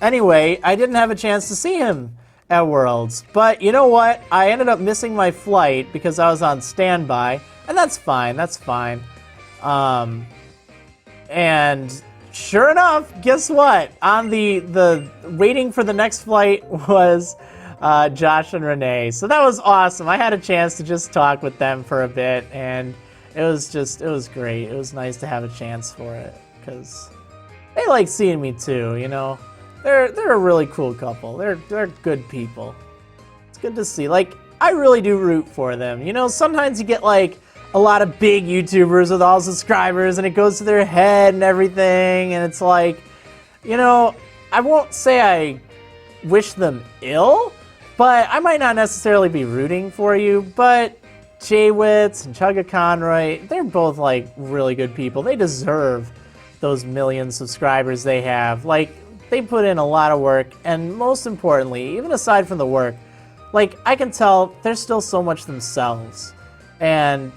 anyway, I didn't have a chance to see him at Worlds, but you know what? I ended up missing my flight because I was on standby, and that's fine, that's fine. And sure enough, guess what? On the waiting for the next flight was Josh and Renee, so that was awesome. I had a chance to just talk with them for a bit, and it was great. It was nice to have a chance for it, because they like seeing me too, you know? They're a really cool couple. They're good people. It's good to see. Like, I really do root for them. You know, sometimes you get like a lot of big YouTubers with all subscribers and it goes to their head and everything, and it's like, you know, I won't say I wish them ill, but I might not necessarily be rooting for you, but Jaywitz and Chugga Conroy, they're both like really good people. They deserve those million subscribers they have. Like, they put in a lot of work, and most importantly, even aside from the work, like, I can tell they're still so much themselves. And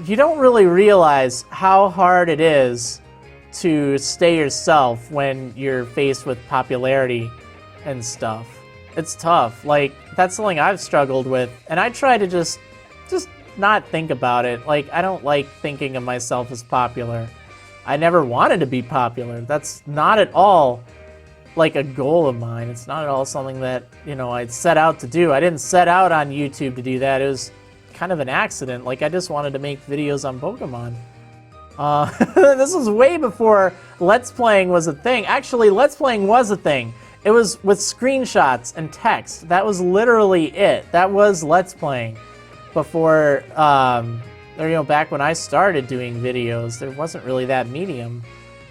you don't really realize how hard it is to stay yourself when you're faced with popularity and stuff. It's tough. Like, that's something I've struggled with, and I try to just not think about it. Like, I don't like thinking of myself as popular. I never wanted to be popular. That's not at all like a goal of mine. It's not at all something that, you know, I'd set out to do. I didn't set out on YouTube to do that. It was kind of an accident. Like, I just wanted to make videos on Pokemon. This was way before Let's Playing was a thing. Actually, Let's Playing was a thing. It was with screenshots and text. That was literally it. That was Let's Playing. Before, or, you know, back when I started doing videos, there wasn't really that medium.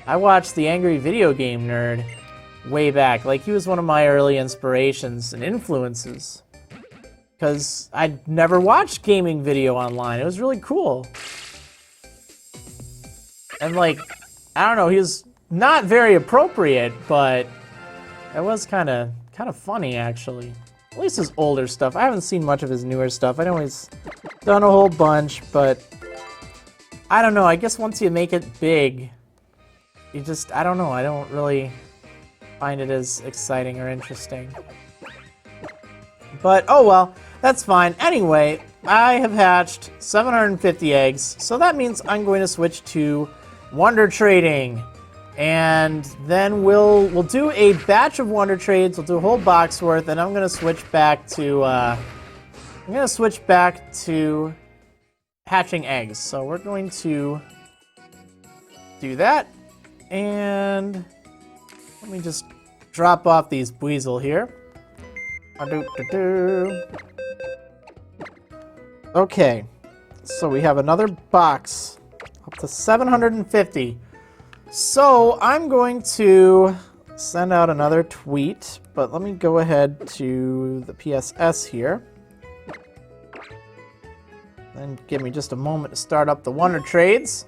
I watched The Angry Video Game Nerd way back. Like, he was one of my early inspirations and influences. Because I'd never watched gaming video online. It was really cool. And, like, I don't know, he was not very appropriate, but it was kind of funny, actually. At least his older stuff. I haven't seen much of his newer stuff. I know he's done a whole bunch, but I don't know. I guess once you make it big, you just, I don't know. I don't really find it as exciting or interesting. But, oh well, that's fine. Anyway, I have hatched 750 eggs, so that means I'm going to switch to Wonder Trading. And then we'll do a batch of Wonder Trades. We'll do a whole box worth, and I'm gonna switch back to hatching eggs. So we're going to do that, and let me just drop off these Buizel here. Okay, so we have another box up to 750. So I'm going to send out another tweet, but let me go ahead to the PSS here. Then give me just a moment to start up the Wonder Trades.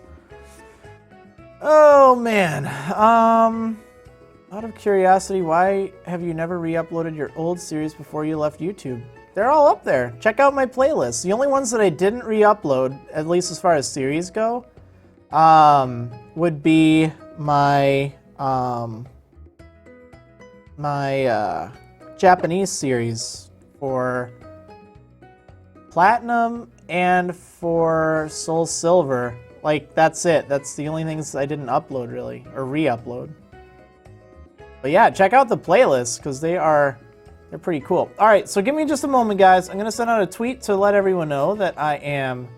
Oh man, out of curiosity, why have you never re-uploaded your old series before you left YouTube? They're all up there. Check out my playlist. The only ones that I didn't re-upload, at least as far as series go, would be my Japanese series for Platinum and for Soul Silver. Like, that's it. That's the only things I didn't upload, really, or re-upload. But yeah, check out the playlist, because they're pretty cool. All right, so give me just a moment, guys. I'm going to send out a tweet to let everyone know that I am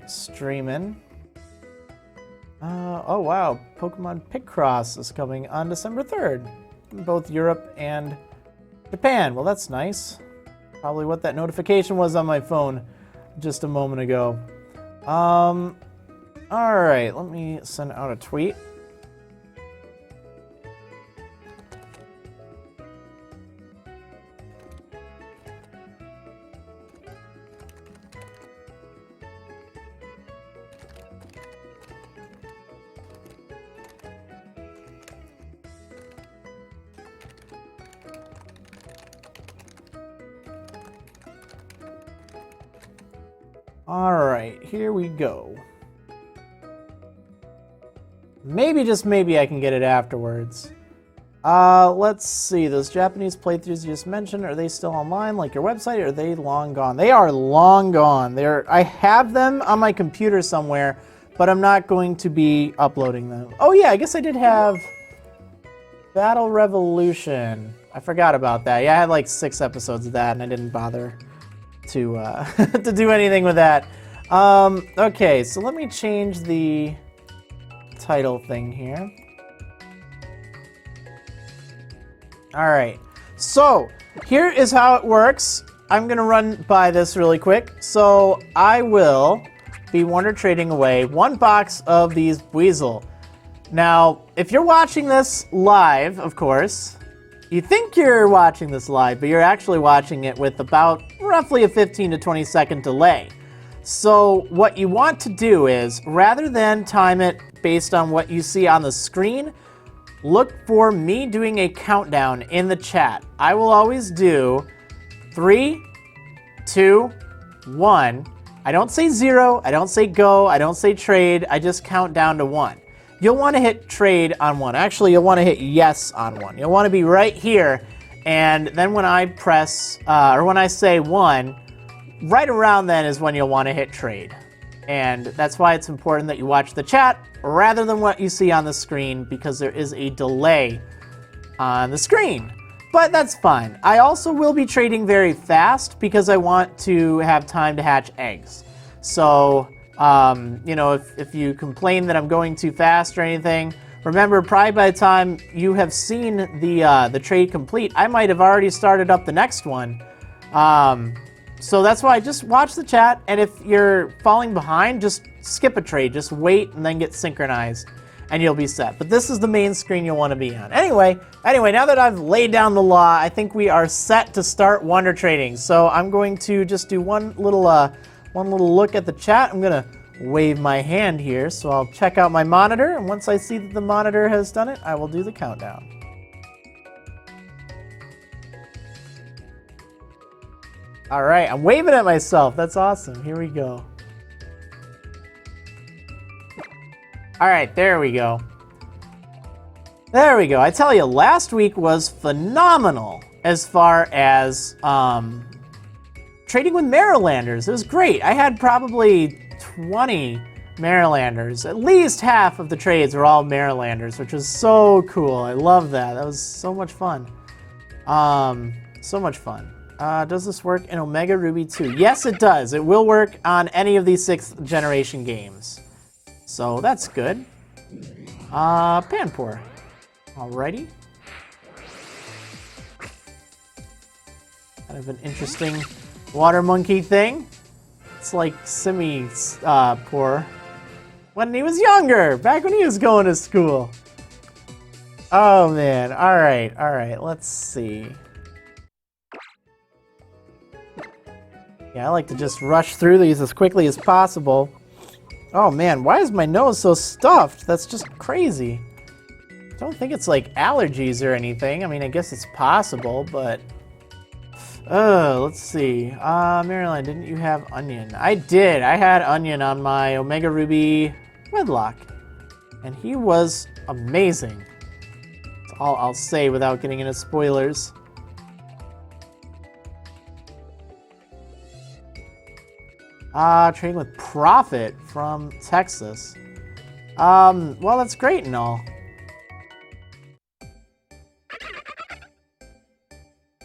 streaming. Oh wow, Pokemon Picross is coming on December 3rd in both Europe and Japan. Well, that's nice. Probably what that notification was on my phone just a moment ago. All right, let me send out a tweet. Alright, here we go. Maybe, just maybe, I can get it afterwards. Let's see, those Japanese playthroughs you just mentioned, are they still online, like your website, or are they long gone? They are long gone. I have them on my computer somewhere, but I'm not going to be uploading them. Oh yeah, I guess I did have Battle Revolution. I forgot about that. Yeah, I had like 6 episodes of that, and I didn't bother to to do anything with that. Okay, so let me change the title thing here. All right, so here is how it works. I'm gonna run by this really quick. So I will be Wonder Trading away 1 box of these Buizel. Now, if you're watching this live, of course, you think you're watching this live, but you're actually watching it with about roughly a 15 to 20 second delay. So what you want to do is, rather than time it based on what you see on the screen, look for me doing a countdown in the chat. I will always do 3, 2, 1. I don't say 0, I don't say go, I don't say trade, I just count down to 1. You'll want to hit trade on 1. Actually, you'll want to hit yes on 1. You'll want to be right here, and then when I press, or when I say 1, right around then is when you'll want to hit trade. And that's why it's important that you watch the chat rather than what you see on the screen, because there is a delay on the screen. But that's fine. I also will be trading very fast because I want to have time to hatch eggs. So, you know, if you complain that I'm going too fast or anything, remember, probably by the time you have seen the trade complete, I might have already started up the next one. So that's why just watch the chat, and if you're falling behind, just skip a trade. Just wait and then get synchronized, and you'll be set. But this is the main screen you'll want to be on. Anyway, now that I've laid down the law, I think we are set to start Wonder Trading. So I'm going to just do one little look at the chat. I'm gonna wave my hand here, so I'll check out my monitor, and once I see that the monitor has done it, I will do the countdown. All right, I'm waving at myself. That's awesome. Here we go. All right, there we go. There we go. I tell you, last week was phenomenal as far as trading with Marrilanders. It was great. I had probably 20 Marrilanders. At least half of the trades were all Marrilanders, which was so cool. I love that. That was so much fun. So much fun. Does this work in Omega Ruby 2? Yes, it does. It will work on any of these 6th generation games. So that's good. Panpour. Alrighty. Kind of an interesting water monkey thing. It's like Simi's Poor when he was younger, back when he was going to school. Oh man, alright, let's see. Yeah, I like to just rush through these as quickly as possible. Oh man, why is my nose so stuffed? That's just crazy. I don't think it's like allergies or anything. I mean, I guess it's possible, but... let's see. Marriland, didn't you have Onion? I did. I had Onion on my Omega Ruby Wedlock. And he was amazing. That's all I'll say without getting into spoilers. Trading with Profit from Texas. Well, that's great and all.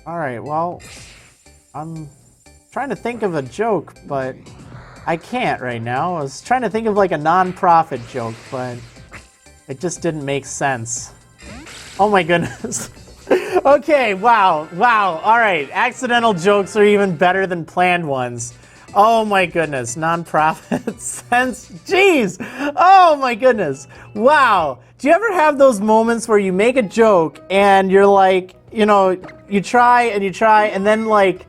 Alright, well, I'm trying to think of a joke, but I can't right now. I was trying to think of like a non-profit joke, but it just didn't make sense. Oh my goodness. Okay, wow, alright. Accidental jokes are even better than planned ones. Oh my goodness, non-profit sense, jeez! Oh my goodness, wow! Do you ever have those moments where you make a joke and you're like, you know, you try, and then like,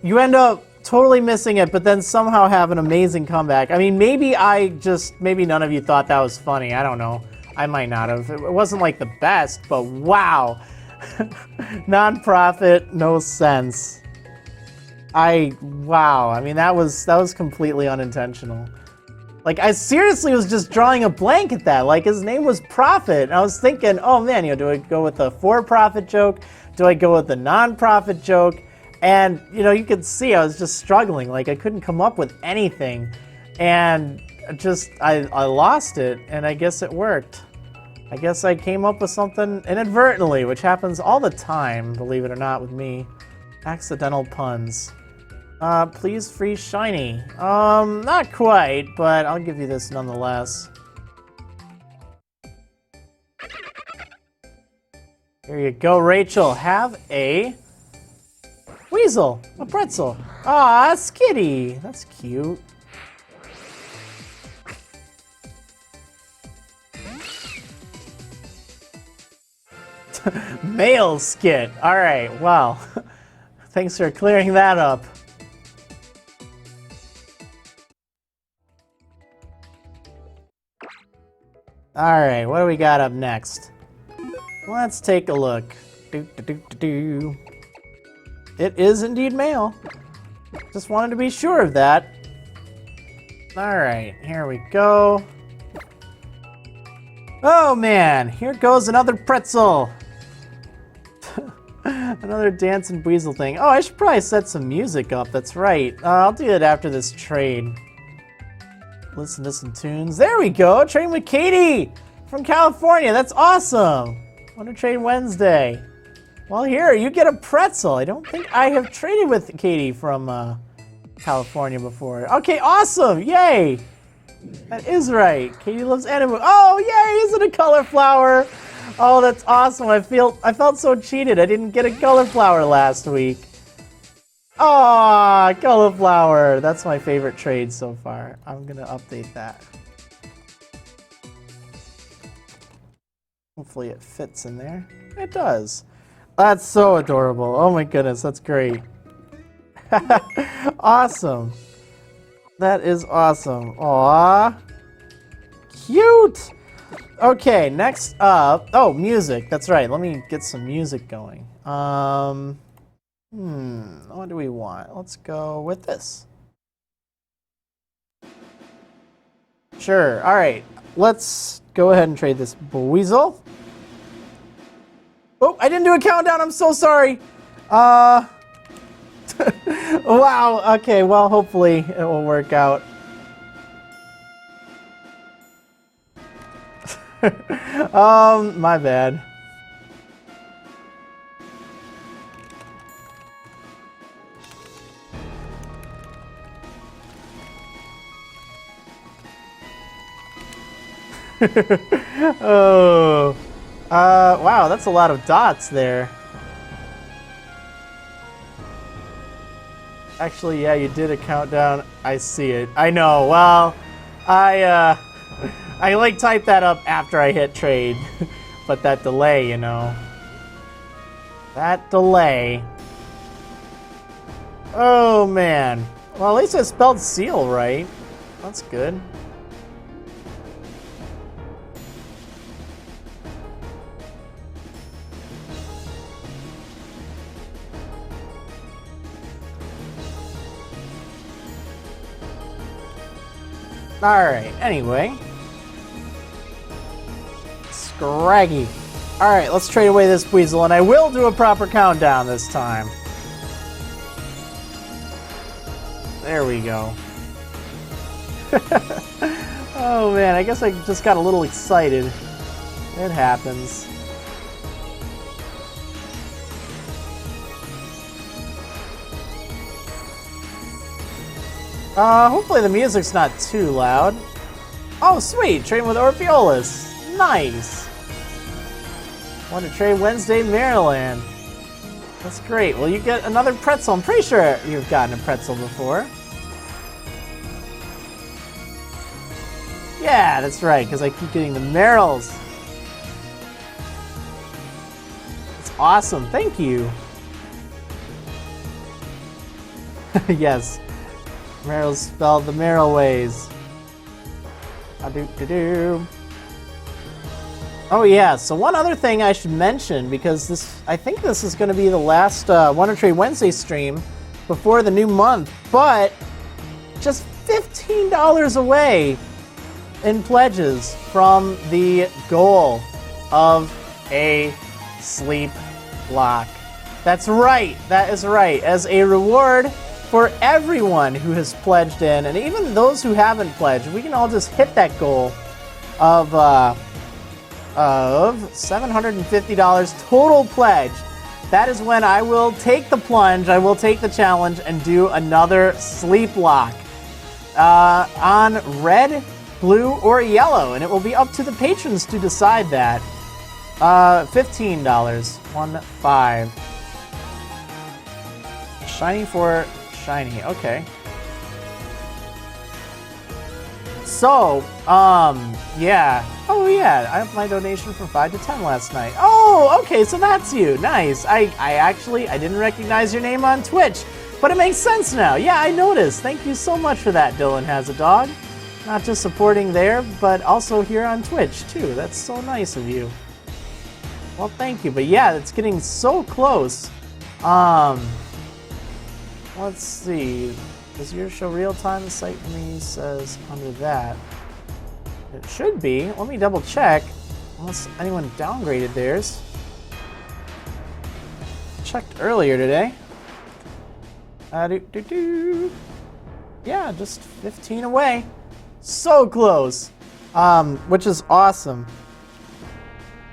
you end up totally missing it, but then somehow have an amazing comeback? I mean, maybe none of you thought that was funny, I don't know. I might not have. It wasn't like the best, but wow! Non-profit, no sense. Wow, I mean, that was completely unintentional. Like, I seriously was just drawing a blank at that. Like, his name was Profit. And I was thinking, oh man, you know, do I go with the for-profit joke? Do I go with the non-profit joke? And, you know, you could see I was just struggling. Like, I couldn't come up with anything. And just, I lost it, and I guess it worked. I guess I came up with something inadvertently, which happens all the time, believe it or not, with me. Accidental puns. Please freeze Shiny. Not quite, but I'll give you this nonetheless. Here you go, Rachel. Have a weasel, a pretzel. Aw, Skitty. That's cute. Male skit. All right, wow. Thanks for clearing that up. All right, what do we got up next? Let's take a look. It is indeed male. Just wanted to be sure of that. Alright, here we go. Oh man, here goes another pretzel. Another dancing Buizel thing. Oh, I should probably set some music up, that's right. I'll do it after this trade. Listen to some tunes. There we go, trading with Katie from California. That's awesome. Wonder Trade Wednesday. Well, here, you get a pretzel. I don't think I have traded with Katie from California before. Okay, awesome, yay. That is right. Katie loves anime. Oh, yay, is it a color flower? Oh, that's awesome. I felt so cheated. I didn't get a color flower last week. Aw, color flower. That's my favorite trade so far. I'm gonna update that. Hopefully it fits in there. It does. That's so adorable. Oh my goodness, that's great. Awesome. That is awesome. Aww. Cute! Okay, next up... Oh, music. That's right. Let me get some music going. What do we want? Let's go with this. Sure. Alright. Let's go ahead and trade this Buizel. Oh, I didn't do a countdown. I'm so sorry. Wow. Okay, well, hopefully it will work out. My bad. Oh. Wow, that's a lot of dots there. Actually, yeah, you did a countdown. I see it. I know. Well, I like typed that up after I hit trade, but that delay, you know. That delay. Oh, man. Well, at least I spelled seal right. That's good. Alright, anyway. Scraggy. Alright, let's trade away this Buizel, and I will do a proper countdown this time. There we go. Oh man, I guess I just got a little excited. It happens. Hopefully the music's not too loud. Oh, sweet! Trading with Orpheolus. Nice! Want to trade Wednesday, Marriland. That's great. Well, you get another pretzel. I'm pretty sure you've gotten a pretzel before. Yeah, that's right, because I keep getting the Merrills. It's awesome. Thank you. Yes. Merrill's spelled the Merrill ways. Oh yeah, so one other thing I should mention, because I think this is going to be the last Wonder Trade Wednesday stream before the new month, but just $15 away in pledges from the goal of a sleep lock. That's right, that is right. As a reward for everyone who has pledged in, and even those who haven't pledged, we can all just hit that goal of $750 total pledge. That is when I will take the plunge, I will take the challenge, and do another sleep lock on red, blue, or yellow, and it will be up to the patrons to decide that. $15, 1-5. Shiny for shiny, okay. So, yeah. Oh yeah, I have my donation from 5 to 10 last night. Oh, okay, so that's you. Nice. I didn't recognize your name on Twitch, but it makes sense now. Yeah, I noticed. Thank you so much for that, Dylan Has a Dog. Not just supporting there, but also here on Twitch, too. That's so nice of you. Well, thank you. But yeah, it's getting so close. let's see. Does yours show real time? The site for me says under that. It should be. Let me double check. Unless anyone downgraded theirs. Checked earlier today. Yeah, just 15 away. So close. Which is awesome.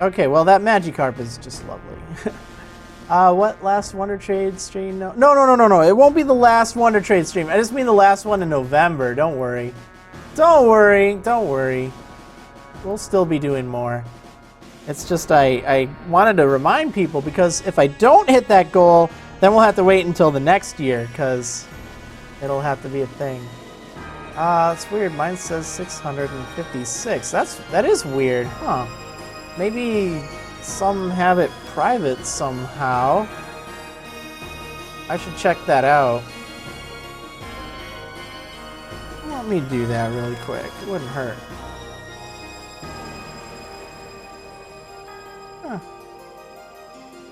Okay, well that Magikarp is just lovely. What last Wonder Trade stream? No. It won't be the last Wonder Trade stream. I just mean the last one in November. Don't worry. Don't worry. We'll still be doing more. It's just I wanted to remind people, because if I don't hit that goal, then we'll have to wait until the next year, because it'll have to be a thing. It's weird. Mine says 656. That is weird, huh? Maybe some have it private somehow. I should check that out. Let me do that really quick. It wouldn't hurt. Huh.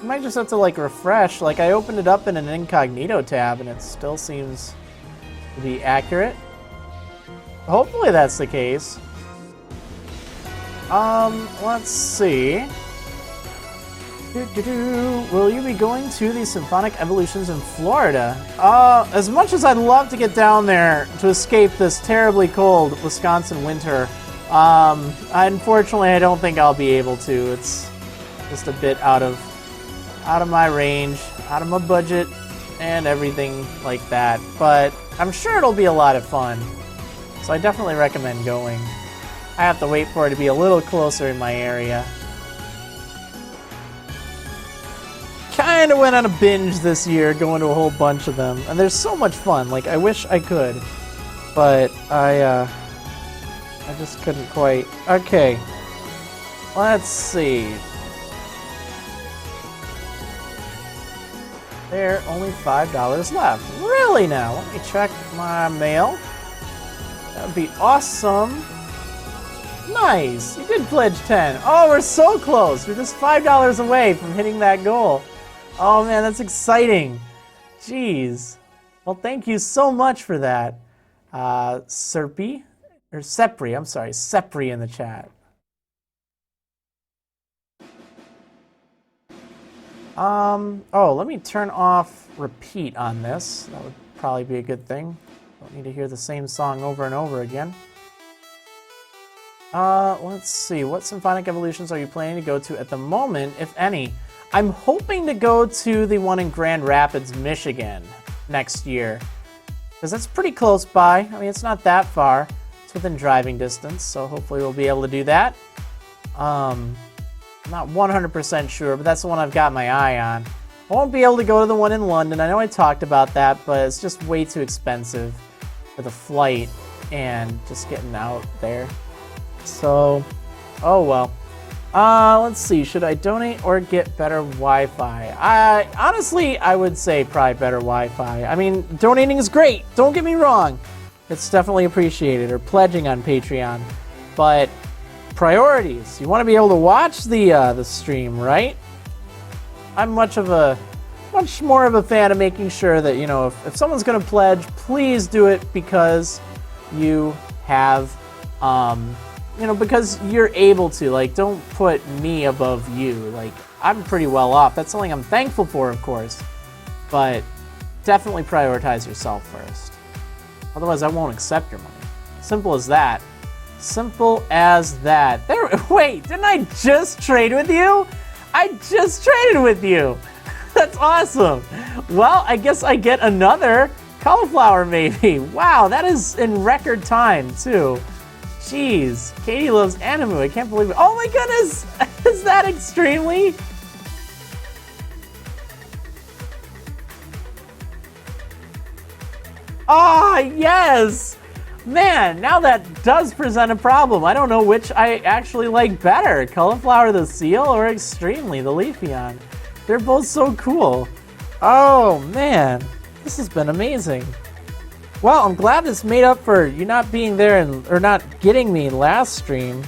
I might just have to like refresh. Like I opened it up in an incognito tab and it still seems to be accurate. Hopefully that's the case. Let's see. Will you be going to the Symphonic Evolutions in Florida? As much as I'd love to get down there to escape this terribly cold Wisconsin winter, unfortunately I don't think I'll be able to. It's just a bit out of my range, out of my budget, and everything like that. But I'm sure it'll be a lot of fun. So I definitely recommend going. I have to wait for it to be a little closer in my area. Kinda went on a binge this year, going to a whole bunch of them. And they're so much fun. Like, I wish I could. But I just couldn't quite. Okay. Let's see. There are only $5 left. Really now? Let me check my mail. That would be awesome. Nice. You did pledge 10. Oh, we're so close. We're just $5 away from hitting that goal. Oh man, that's exciting. Jeez. Well, thank you so much for that. Sepri in the chat. Oh, let me turn off repeat on this. That would probably be a good thing. Don't need to hear the same song over and over again. Let's see. What Symphonic Evolutions are you planning to go to at the moment, if any? I'm hoping to go to the one in Grand Rapids, Michigan next year. Because that's pretty close by. I mean, it's not that far. It's within driving distance, so hopefully we'll be able to do that. I'm not 100% sure, but that's the one I've got my eye on. I won't be able to go to the one in London. I know I talked about that, but it's just way too expensive for the flight and just getting out there. So, oh well. Let's see. Should I donate or get better Wi-Fi? Honestly, I would say probably better Wi-Fi. I mean, donating is great. Don't get me wrong. It's definitely appreciated, or pledging on Patreon. But priorities. You want to be able to watch the stream, right? I'm much more of a fan of making sure that, you know, if someone's going to pledge, please do it because you have, you know, because you're able to. Like, don't put me above you. Like, I'm pretty well off. That's something I'm thankful for, of course. But definitely prioritize yourself first. Otherwise, I won't accept your money. Simple as that. Simple as that. There. Wait, didn't I just trade with you? I just traded with you. That's awesome. Well, I guess I get another cauliflower maybe. Wow, that is in record time, too. Jeez, Katie loves Animu. I can't believe it. Oh my goodness! Is that extremely? Ah, yes! Man, now that does present a problem. I don't know which I actually like better. Cauliflower the Seal or Extremely the Leafeon. They're both so cool. Oh man, this has been amazing. Well, I'm glad this made up for you not being there or not getting me last stream.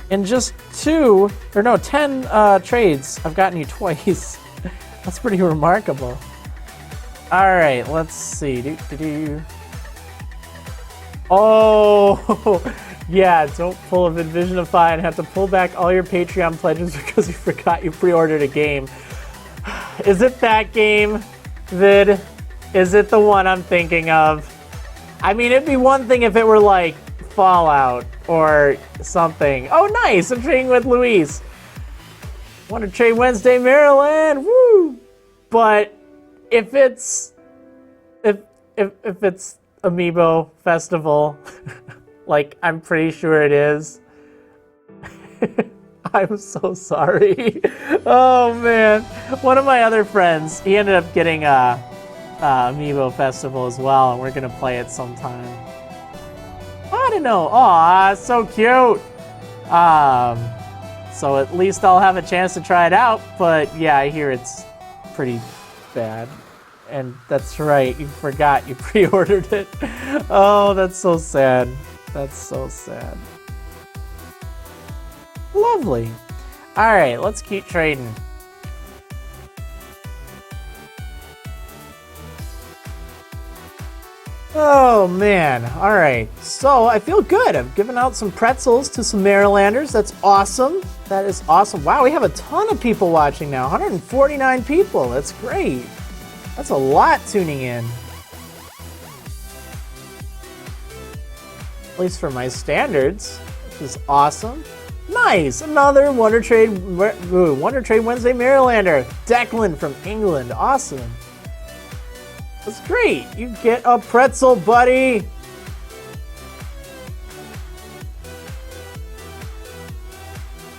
In just 10 trades, I've gotten you twice. That's pretty remarkable. All right, let's see. Doo-doo-doo. Oh, yeah, don't pull a Visionify and have to pull back all your Patreon pledges because you forgot you pre-ordered a game. Is it that game, Vid? Is it the one I'm thinking of? I mean, it'd be one thing if it were like Fallout or something. Oh, nice, I'm trading with Luis. Want to trade Wednesday, Marriland, woo! But if it's Amiibo Festival, like I'm pretty sure it is, I'm so sorry. Oh man, one of my other friends, he ended up getting Amiibo Festival as well, and we're gonna play it sometime. I don't know. Aw, so cute. So at least I'll have a chance to try it out. But yeah, I hear it's pretty bad. And that's right, you forgot you pre-ordered it. Oh, that's so sad. That's so sad. Lovely. All right, let's keep trading. Oh man, all right. So I feel good. I've given out some pretzels to some Marylanders. That's awesome. That is awesome. Wow, we have a ton of people watching now. 149 people. That's great. That's a lot tuning in. At least for my standards, which is awesome. Nice, another Wonder Trade Wednesday Marylander. Declan from England, awesome. That's great. You get a pretzel, buddy.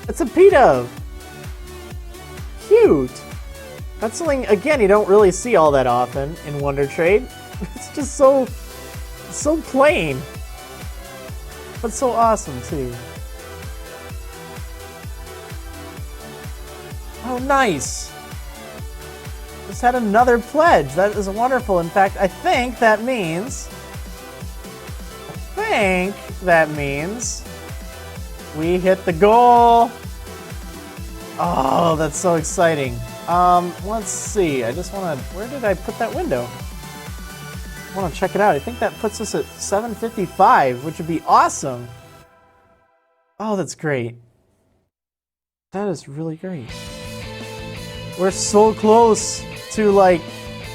It's a P-Dove. Cute. That's something, again, you don't really see all that often in Wonder Trade. It's just so plain. But so awesome, too. Oh, nice. Just had another pledge. That is wonderful. In fact, I think that means we hit the goal. Oh, that's so exciting. Let's see. I just want to, where did I put that window? I want to check it out. I think that puts us at 755, which would be awesome. Oh, that's great. That is really great. We're so close to like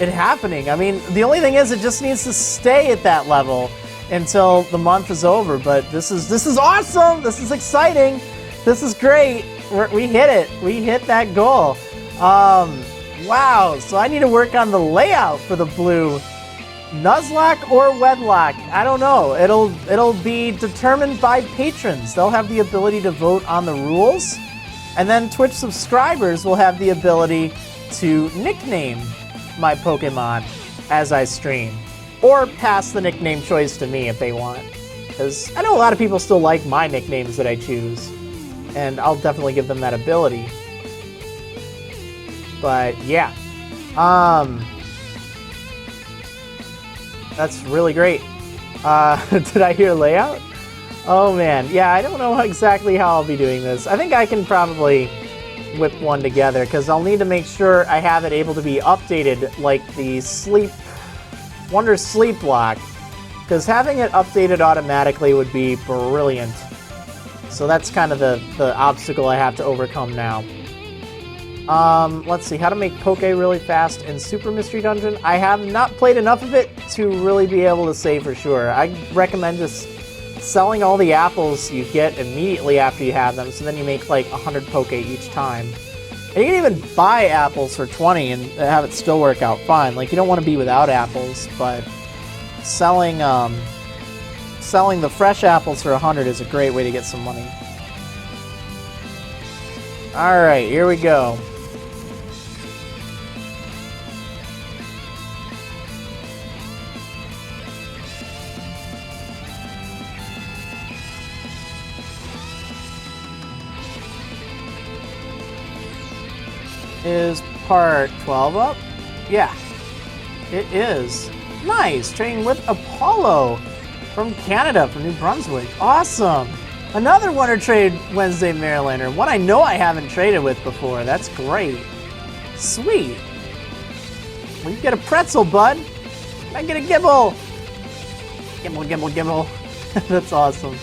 it happening. I mean, the only thing is it just needs to stay at that level until the month is over. But this is awesome. This is exciting. This is great. We hit it. We hit that goal. Wow. So I need to work on the layout for the blue Nuzlocke or Wedlock. I don't know. It'll be determined by patrons. They'll have the ability to vote on the rules. And then Twitch subscribers will have the ability to nickname my Pokemon as I stream. Or pass the nickname choice to me if they want. Because I know a lot of people still like my nicknames that I choose. And I'll definitely give them that ability. But yeah. That's really great. Did I hear layout? Oh man, yeah, I don't know exactly how I'll be doing this. I think I can probably whip one together because I'll need to make sure I have it able to be updated like the Wonder Sleep Block, because having it updated automatically would be brilliant. So that's kind of the obstacle I have to overcome now. Let's see, how to make Poke really fast in Super Mystery Dungeon. I have not played enough of it to really be able to say for sure. I recommend just selling all the apples you get immediately after you have them, so then you make like 100 Poke each time. And you can even buy apples for 20 and have it still work out fine. Like, you don't want to be without apples, but selling the fresh apples for 100 is a great way to get some money. Alright, here we go. Is part 12 up? Yeah, it is. Nice, training with Apollo from Canada, from New Brunswick. Awesome. Another Wonder Trade Wednesday Marylander, one I know I haven't traded with before. That's great. Sweet. Well, you get a pretzel, bud. I get a gibble. Gibble, gibble, gibble. That's awesome.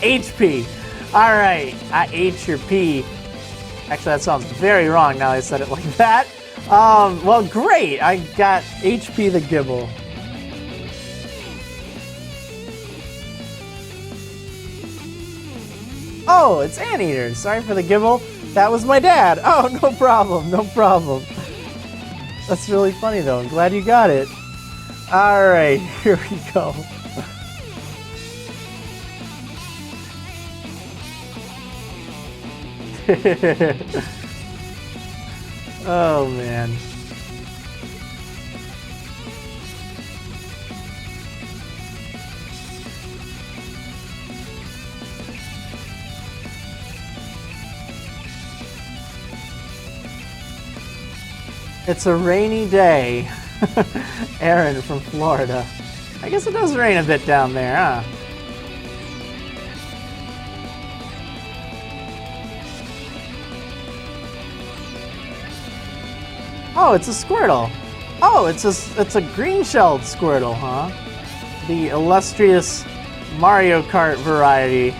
HP. All right, I ate your pee. Actually, that sounds very wrong now I said it like that. Well, great. I got HP the Gibble. Oh, it's Anteater. Sorry for the Gibble. That was my dad. Oh, no problem. No problem. That's really funny, though. I'm glad you got it. All right, here we go. Oh, man. It's a rainy day. Aaron from Florida. I guess it does rain a bit down there, huh? Oh, it's a Squirtle. Oh, it's a green-shelled Squirtle, huh? The illustrious Mario Kart variety.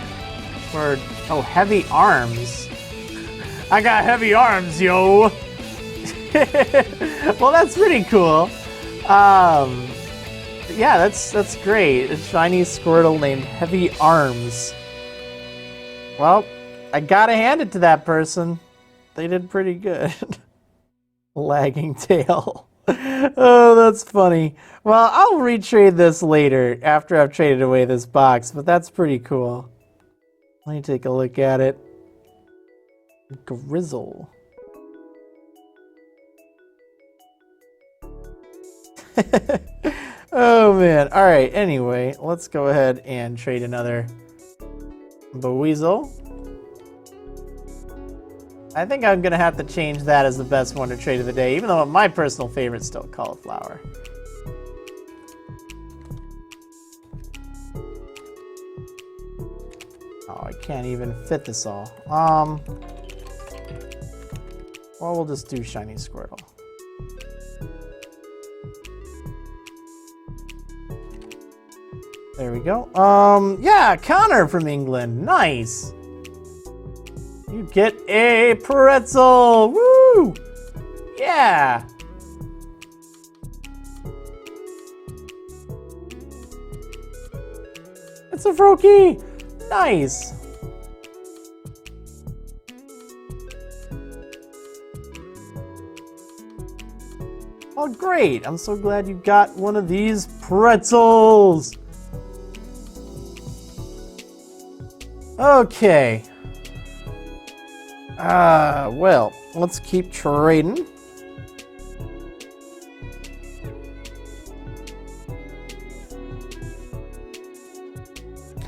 Or, oh, heavy arms. I got heavy arms, yo! Well, that's pretty cool. Yeah, that's great. A shiny Squirtle named Heavy Arms. Well, I gotta hand it to that person. They did pretty good. Lagging tail. Oh, that's funny. Well, I'll retrade this later after I've traded away this box, but that's pretty cool. Let me take a look at it. Grizzle. Oh man. Alright, anyway, let's go ahead and trade another Buizel. I think I'm gonna have to change that as the best one to trade of the day, even though my personal favorite is still Cauliflower. Oh, I can't even fit this all. Well, we'll just do Shiny Squirtle. There we go. Yeah, Connor from England. Nice. You get a pretzel. Woo! Yeah. It's a Froakie. Nice. Oh, great. I'm so glad you got one of these pretzels. Okay. Well, let's keep trading.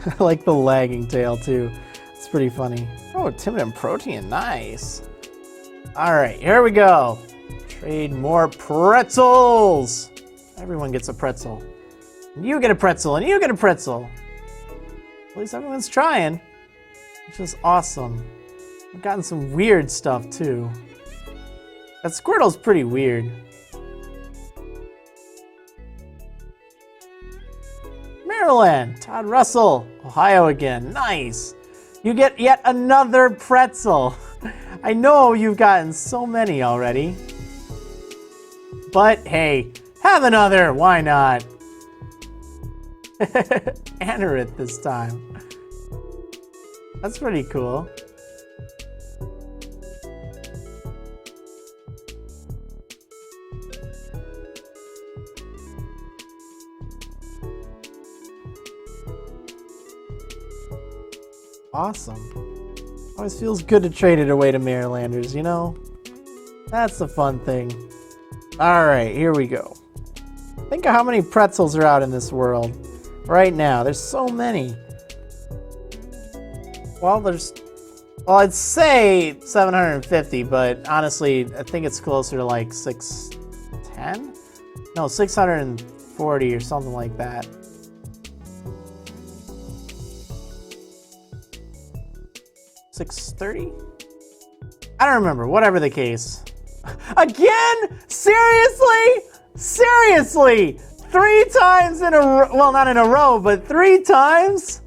I like the lagging tail too. It's pretty funny. Oh, Timid and Protein, nice. All right, here we go. Trade more pretzels. Everyone gets a pretzel. And you get a pretzel, and you get a pretzel. At least everyone's trying, which is awesome. I've gotten some weird stuff too. That Squirtle's pretty weird. Marriland, Todd Russell, Ohio again, nice. You get yet another pretzel. I know you've gotten so many already. But hey, have another, why not? Anorith this time. That's pretty cool. Awesome. Always feels good to trade it away to Marylanders, you know? That's the fun thing. Alright, here we go. Think of how many pretzels are out in this world right now. There's so many. Well, I'd say 750, but honestly, I think it's closer to like 610? No, 640 or something like that. 630? I don't remember, whatever the case. Again? Seriously? Seriously? 3 times in a row, well, not in a row, but 3 times?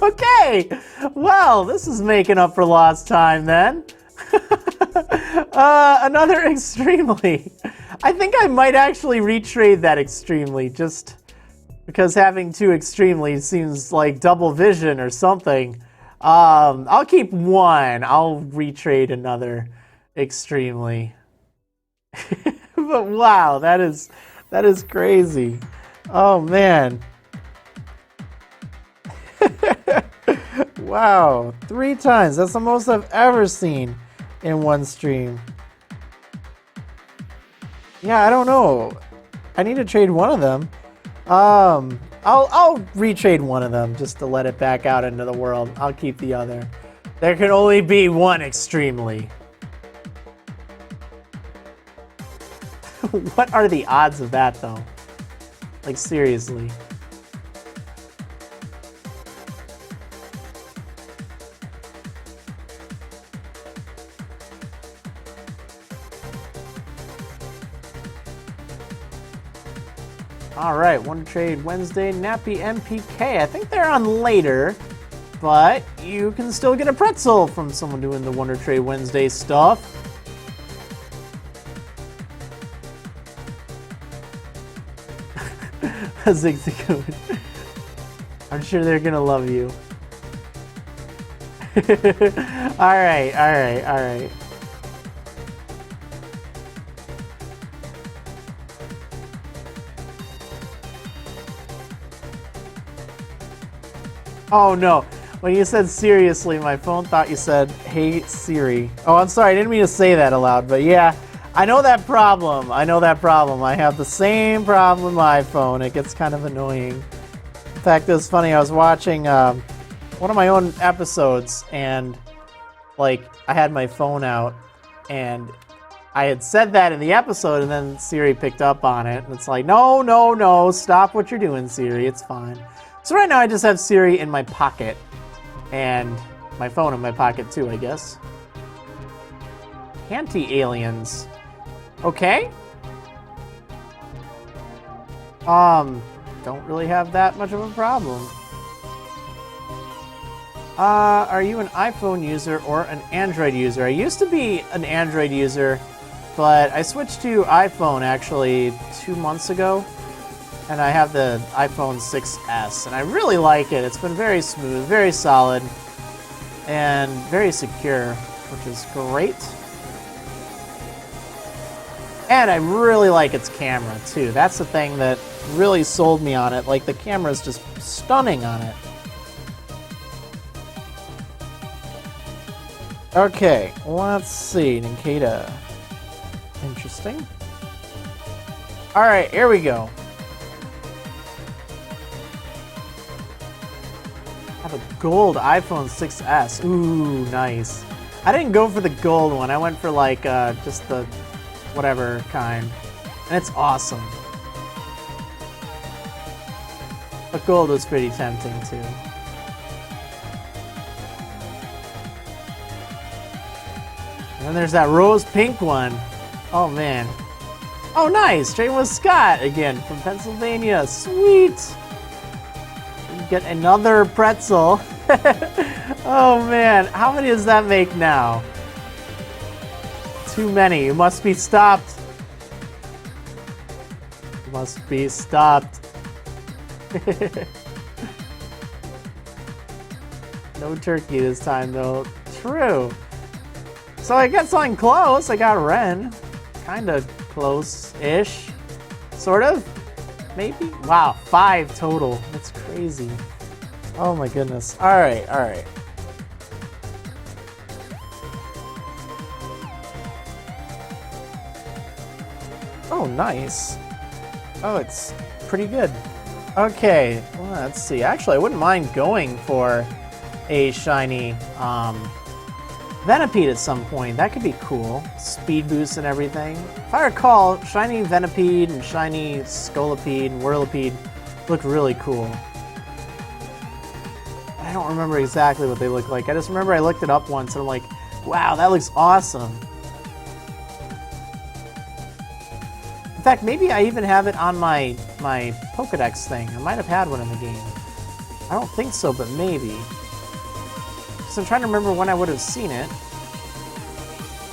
Okay, well, this is making up for lost time then. Another extremely. I think I might actually retrade that extremely, just because having 2 extremely seems like double vision or something. I'll keep 1. I'll retrade another extremely. But wow, that is crazy. Oh man. Wow, 3 times. That's the most I've ever seen in one stream. Yeah, I don't know. I need to trade one of them. I'll retrade one of them just to let it back out into the world. I'll keep the other. There can only be one extremely. What are the odds of that though? Like seriously. All right, Wonder Trade Wednesday, Nappy MPK. I think they're on later, but you can still get a pretzel from someone doing the Wonder Trade Wednesday stuff. Zigzagoon. I'm sure they're gonna love you. All right. Oh no, when you said seriously, my phone thought you said, hey Siri. Oh, I'm sorry, I didn't mean to say that aloud, but yeah, I know that problem. I have the same problem with my phone. It gets kind of annoying. In fact, it was funny, I was watching one of my own episodes and like I had my phone out and I had said that in the episode and then Siri picked up on it. And it's like, no, stop what you're doing, Siri, it's fine. So right now I just have Siri in my pocket and my phone in my pocket too, I guess. Anti-aliens. Okay. Don't really have that much of a problem. Are you an iPhone user or an Android user? I used to be an Android user, but I switched to iPhone actually 2 months ago. And I have the iPhone 6S, and I really like it. It's been very smooth, very solid, and very secure, which is great. And I really like its camera, too. That's the thing that really sold me on it. Like, the camera is just stunning on it. Okay, let's see. Ninkata. Interesting. All right, here we go. Have a gold iPhone 6S. Ooh, nice. I didn't go for the gold one. I went for like just the whatever kind. And it's awesome. But gold was pretty tempting too. And then there's that rose pink one. Oh man. Oh nice, Trade with Scott again from Pennsylvania. Sweet. Get another pretzel. Oh man, how many does that make now? Too many. You must be stopped. Must be stopped. No turkey this time though. True. So I got something close. I got Ren. Kinda close-ish. Sort of. Maybe? Wow, 5 total. That's crazy. Oh my goodness. Alright. Oh, nice. Oh, it's pretty good. Okay, well, let's see. Actually, I wouldn't mind going for a shiny Venipede at some point. That could be cool. Speed boost and everything. If I recall, shiny Venipede and shiny Scolipede and Whirlipede look really cool. I don't remember exactly what they look like. I just remember I looked it up once and I'm like, Wow, that looks awesome. In fact, maybe I even have it on my Pokédex thing. I might have had one in the game. I don't think so, but maybe. Because I'm trying to remember when I would have seen it.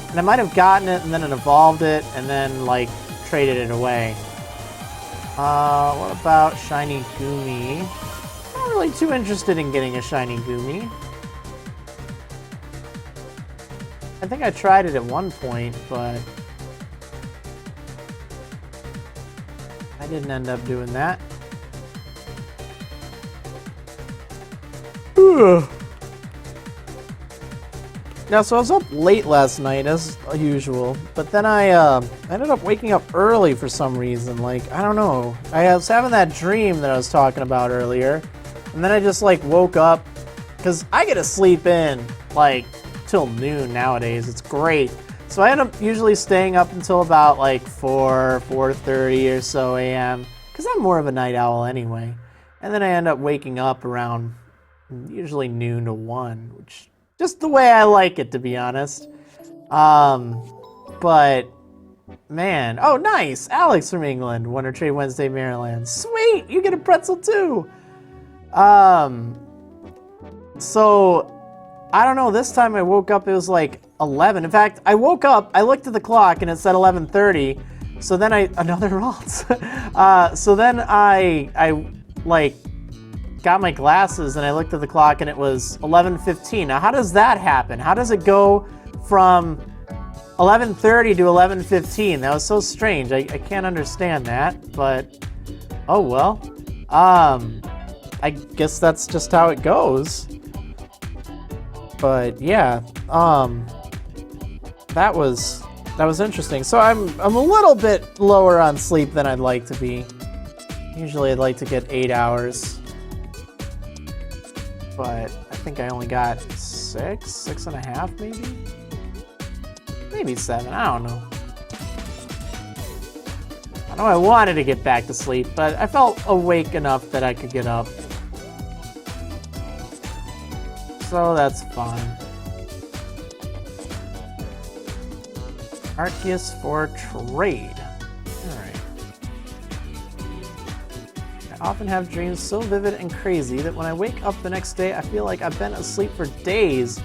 And I might have gotten it, and then it evolved it, and then, like, traded it away. What about Shiny Goomy? Not really too interested in getting a Shiny Goomy. I think I tried it at one point, but I didn't end up doing that. Now, so I was up late last night, as usual, but then I ended up waking up early for some reason. Like, I don't know. I was having that dream that I was talking about earlier, and then I just, like, woke up, because I get to sleep in, like, till noon nowadays. It's great. So I end up usually staying up until about, like, 4:30 or so a.m., because I'm more of a night owl anyway. And then I end up waking up around usually noon to 1, which just the way I like it, to be honest. But man, oh nice, Alex from England, Wonder Trade Wednesday, Maryland. Sweet, you get a pretzel too. So I don't know. This time I woke up, it was like 11. In fact, I woke up, I looked at the clock, and it said 11:30. So then another alt. So then I like got my glasses and I looked at the clock and it was 11:15. Now, how does that happen? How does it go from 11:30 to 11:15? That was so strange. I can't understand that, but oh well. I guess that's just how it goes. But yeah, that was interesting. So I'm a little bit lower on sleep than I'd like to be. Usually I'd like to get 8 hours. But I think I only got 6.5 maybe? Maybe 7, I don't know. I know I wanted to get back to sleep, but I felt awake enough that I could get up. So that's fine. Arceus for trade. Alright. I often have dreams so vivid and crazy that when I wake up the next day, I feel like I've been asleep for days.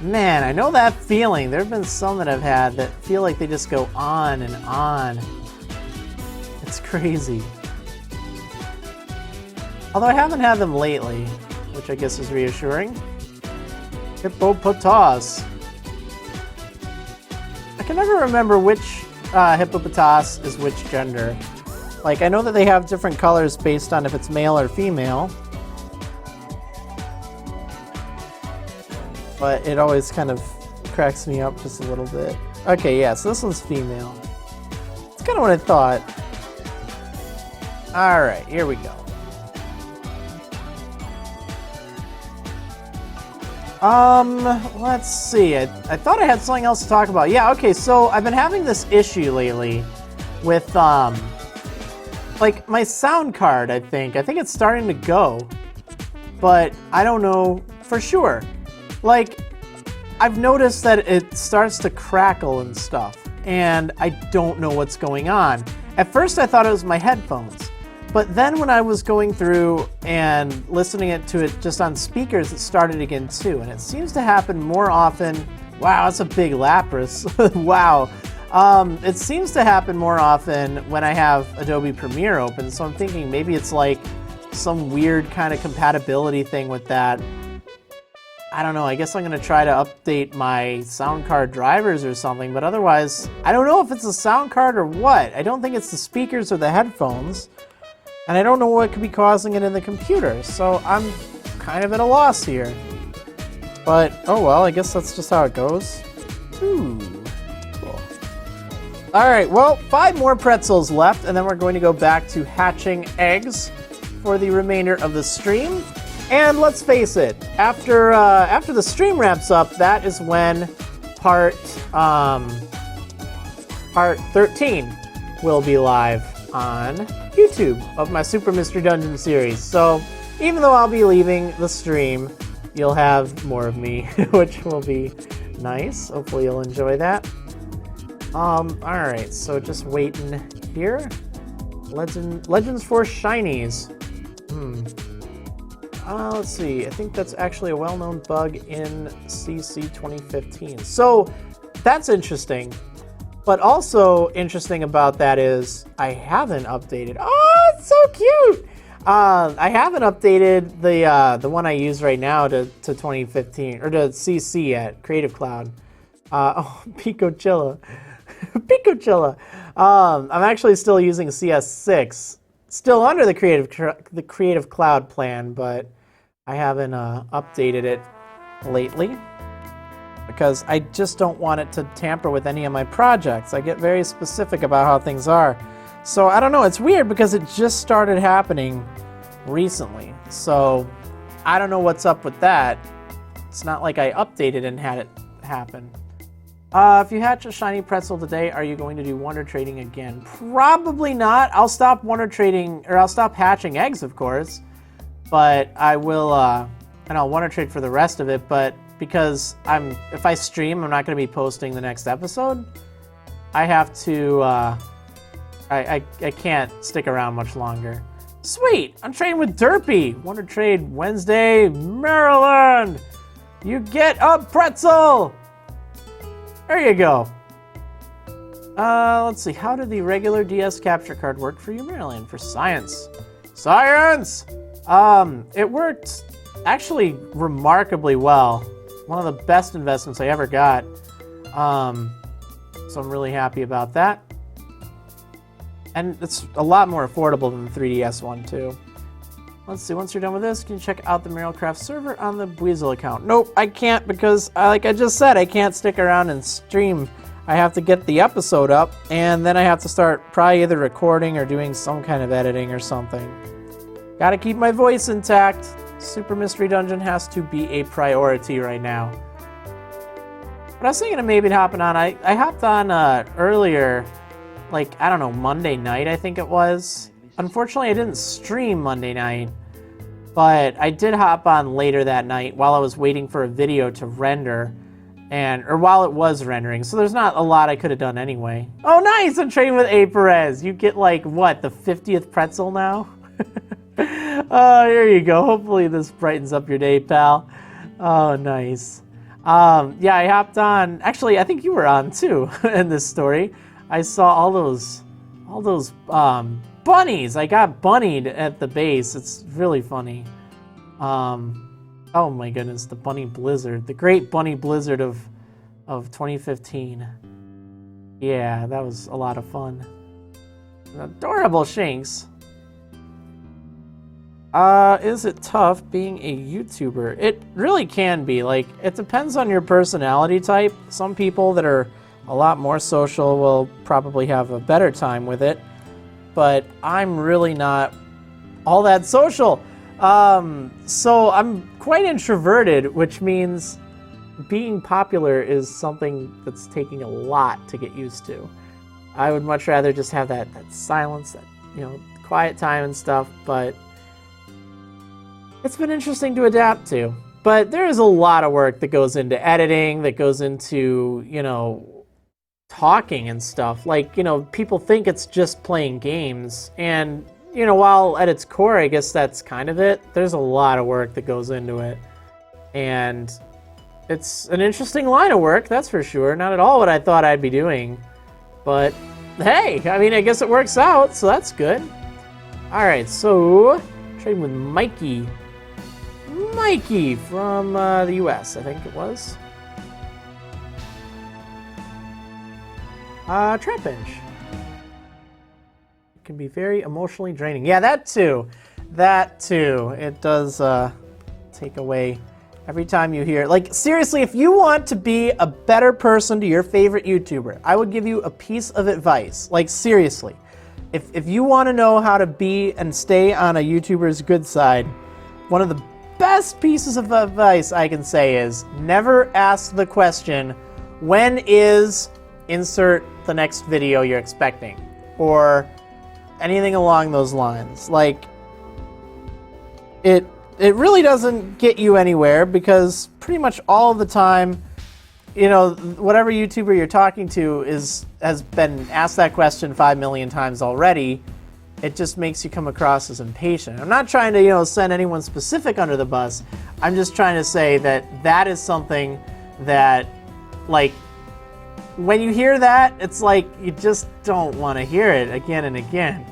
Man, I know that feeling. There have been some that I've had that feel like they just go on and on. It's crazy. Although I haven't had them lately, which I guess is reassuring. Hippopotas. I can never remember which hippopotas is which gender. Like, I know that they have different colors based on if it's male or female. But it always kind of cracks me up just a little bit. Okay, yeah, so this one's female. It's kind of what I thought. Alright, here we go. Let's see. I thought I had something else to talk about. Yeah, okay, so I've been having this issue lately with, like, my sound card, I think. I think it's starting to go, but I don't know for sure. Like, I've noticed that it starts to crackle and stuff, and I don't know what's going on. At first, I thought it was my headphones. But then when I was going through and listening to it just on speakers, it started again too. And it seems to happen more often. Wow, that's a big Lapras. Wow. It seems to happen more often when I have Adobe Premiere open. So I'm thinking maybe it's like some weird kind of compatibility thing with that. I don't know. I guess I'm going to try to update my sound card drivers or something. But otherwise, I don't know if it's the sound card or what. I don't think it's the speakers or the headphones. And I don't know what could be causing it in the computer, so I'm kind of at a loss here. But, oh well, I guess that's just how it goes. Ooh, cool. Alright, well, 5 more pretzels left, and then we're going to go back to hatching eggs for the remainder of the stream. And let's face it, after the stream wraps up, that is when part 13 will be live on YouTube of my Super Mystery Dungeon series. So even though I'll be leaving the stream, you'll have more of me, which will be Nice. Hopefully you'll enjoy that. Alright, so just waiting here. Legends for Shinies. Let's see. I think that's actually a well-known bug in CC 2015. So that's interesting. But also interesting about that is I haven't updated. Oh, it's so cute! I haven't updated the one I use right now to 2015 or to CC yet, Creative Cloud. Oh, Picochilla. Picochilla. I'm actually still using CS6, still under the Creative Cloud plan, but I haven't updated it lately because I just don't want it to tamper with any of my projects. I get very specific about how things are. So I don't know, it's weird because it just started happening recently. So I don't know what's up with that. It's not like I updated and had it happen. If you hatch a shiny pretzel today, are you going to do wonder trading again? Probably not. I'll stop wonder trading, or I'll stop hatching eggs, of course. But I will, and I'll wonder trade for the rest of it. But because if I stream, I'm not going to be posting the next episode. I have to, I can't stick around much longer. Sweet! I'm trading with Derpy. Wonder trade Wednesday, Maryland. You get a pretzel. There you go. Let's see. How did the regular DS capture card work for you, Marriland? For science. Science! It worked actually remarkably well. One of the best investments I ever got. So I'm really happy about that. And it's a lot more affordable than the 3DS one, too. Let's see, once you're done with this, can you check out the Marrilecraft server on the Buizel account? Nope, I can't because, like I just said, I can't stick around and stream. I have to get the episode up, and then I have to start probably either recording or doing some kind of editing or something. Gotta keep my voice intact. Super Mystery Dungeon has to be a priority right now. But I was thinking of maybe hopping on. I hopped on earlier, like, I don't know, Monday night, I think it was. Unfortunately, I didn't stream Monday night, but I did hop on later that night while I was waiting for a video to render, or while it was rendering, so there's not a lot I could have done anyway. Oh, nice! I'm trading with A. Perez. You get, like, what, the 50th pretzel now? Oh, here you go. Hopefully this brightens up your day, pal. Oh, nice. Yeah, I hopped on. Actually, I think you were on, too, in this story. I saw all those bunnies. I got bunnied at the base. It's really funny. Oh my goodness, the bunny blizzard. The great bunny blizzard of 2015. Yeah, that was a lot of fun. An adorable Shinx. Is it tough being a YouTuber? It really can be. Like, it depends on your personality type. Some people that are a lot more social will probably have a better time with it. But I'm really not all that social. So I'm quite introverted, which means being popular is something that's taking a lot to get used to. I would much rather just have that silence, that, quiet time and stuff, but it's been interesting to adapt to. But there is a lot of work that goes into editing, that goes into, talking and stuff. Like, people think it's just playing games, and while at its core, I guess that's kind of it, there's a lot of work that goes into it. And it's an interesting line of work, that's for sure. Not at all what I thought I'd be doing. But hey, I mean, I guess it works out, so that's good. Alright, so trading with Mikey. Mikey from the US, I think it was. Trapinch. It can be very emotionally draining. Yeah, that too. That too. It does take away every time you hear. Like, seriously, if you want to be a better person to your favorite YouTuber, I would give you a piece of advice. Like, seriously. If you want to know how to be and stay on a YouTuber's good side, one of the best pieces of advice I can say is never ask the question, when is insert the next video you're expecting, or anything along those lines. Like, it really doesn't get you anywhere, because pretty much all of the time you know, whatever YouTuber you're talking to has been asked that question 5 million times already. It just makes you come across as impatient. I'm not trying to, you know, send anyone specific under the bus. I'm just trying to say that that is something that, like, when you hear that, it's like you just don't want to hear it again and again.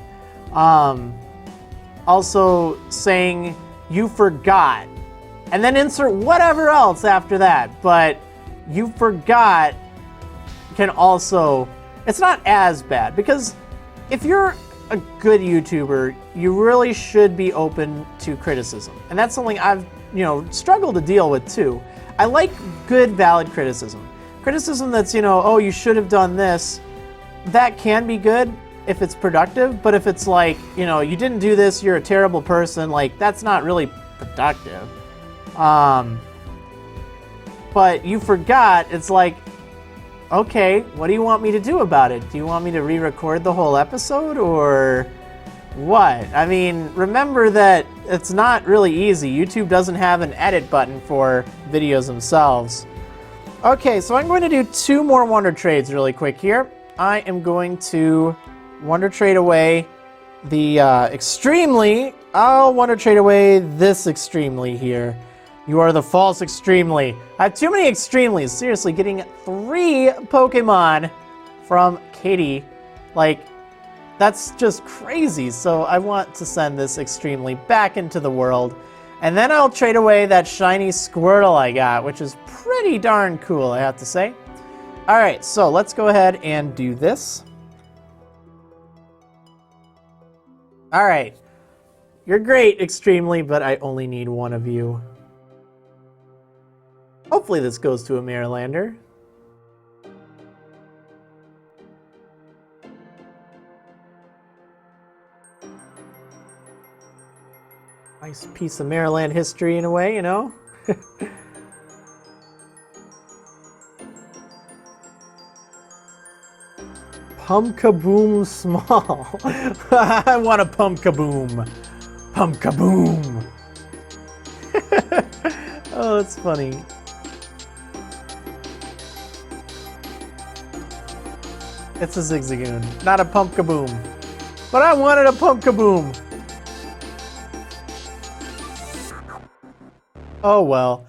Also saying you forgot, and then insert whatever else after that, but you forgot can also, it's not as bad, because if you're a good YouTuber, you really should be open to criticism. And that's something I've, you know, struggled to deal with too. I like good, valid criticism. Criticism that's, you know, oh, you should have done this. That can be good if it's productive, but if it's like, you know, you didn't do this, you're a terrible person, like, that's not really productive. But you forgot, it's like, okay, what do you want me to do about it? Do you want me to re-record the whole episode, or what? I mean, remember that it's not really easy. YouTube doesn't have an edit button for videos themselves. Okay, so I'm going to do 2 more Wonder Trades really quick here. I am going to Wonder Trade away the Extremely. I'll Wonder Trade away this Extremely here. You are the false Extremely. I have too many Extremelies. Seriously, getting 3 Pokemon from Katie. Like, that's just crazy. So I want to send this Extremely back into the world. And then I'll trade away that shiny Squirtle I got, which is pretty darn cool, I have to say. All right, so let's go ahead and do this. All right. You're great, Extremely, but I only need 1 of you. Hopefully this goes to a Marrilander. Nice piece of Marriland history in a way, you know? Pumpkaboom small. I want a Pumpkaboom. Pumpkaboom. Oh, that's funny. It's a Zigzagoon, not a Pumpkaboom. But I wanted a Pumpkaboom. Oh, well.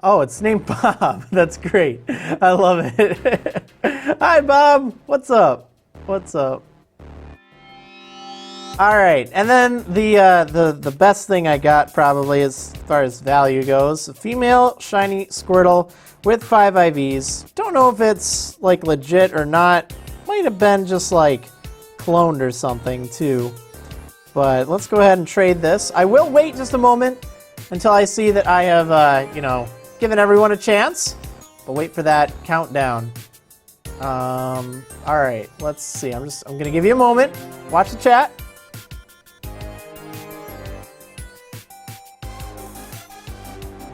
Oh, it's named Bob. That's great. I love it. Hi, Bob. What's up? What's up? All right, and then the best thing I got probably as far as value goes, a female shiny Squirtle with 5 IVs. Don't know if it's like legit or not. Might have been just like cloned or something too. But let's go ahead and trade this. I will wait just a moment until I see that I have, you know, given everyone a chance. But wait for that countdown. All right, let's see. I'm gonna give you a moment. Watch the chat.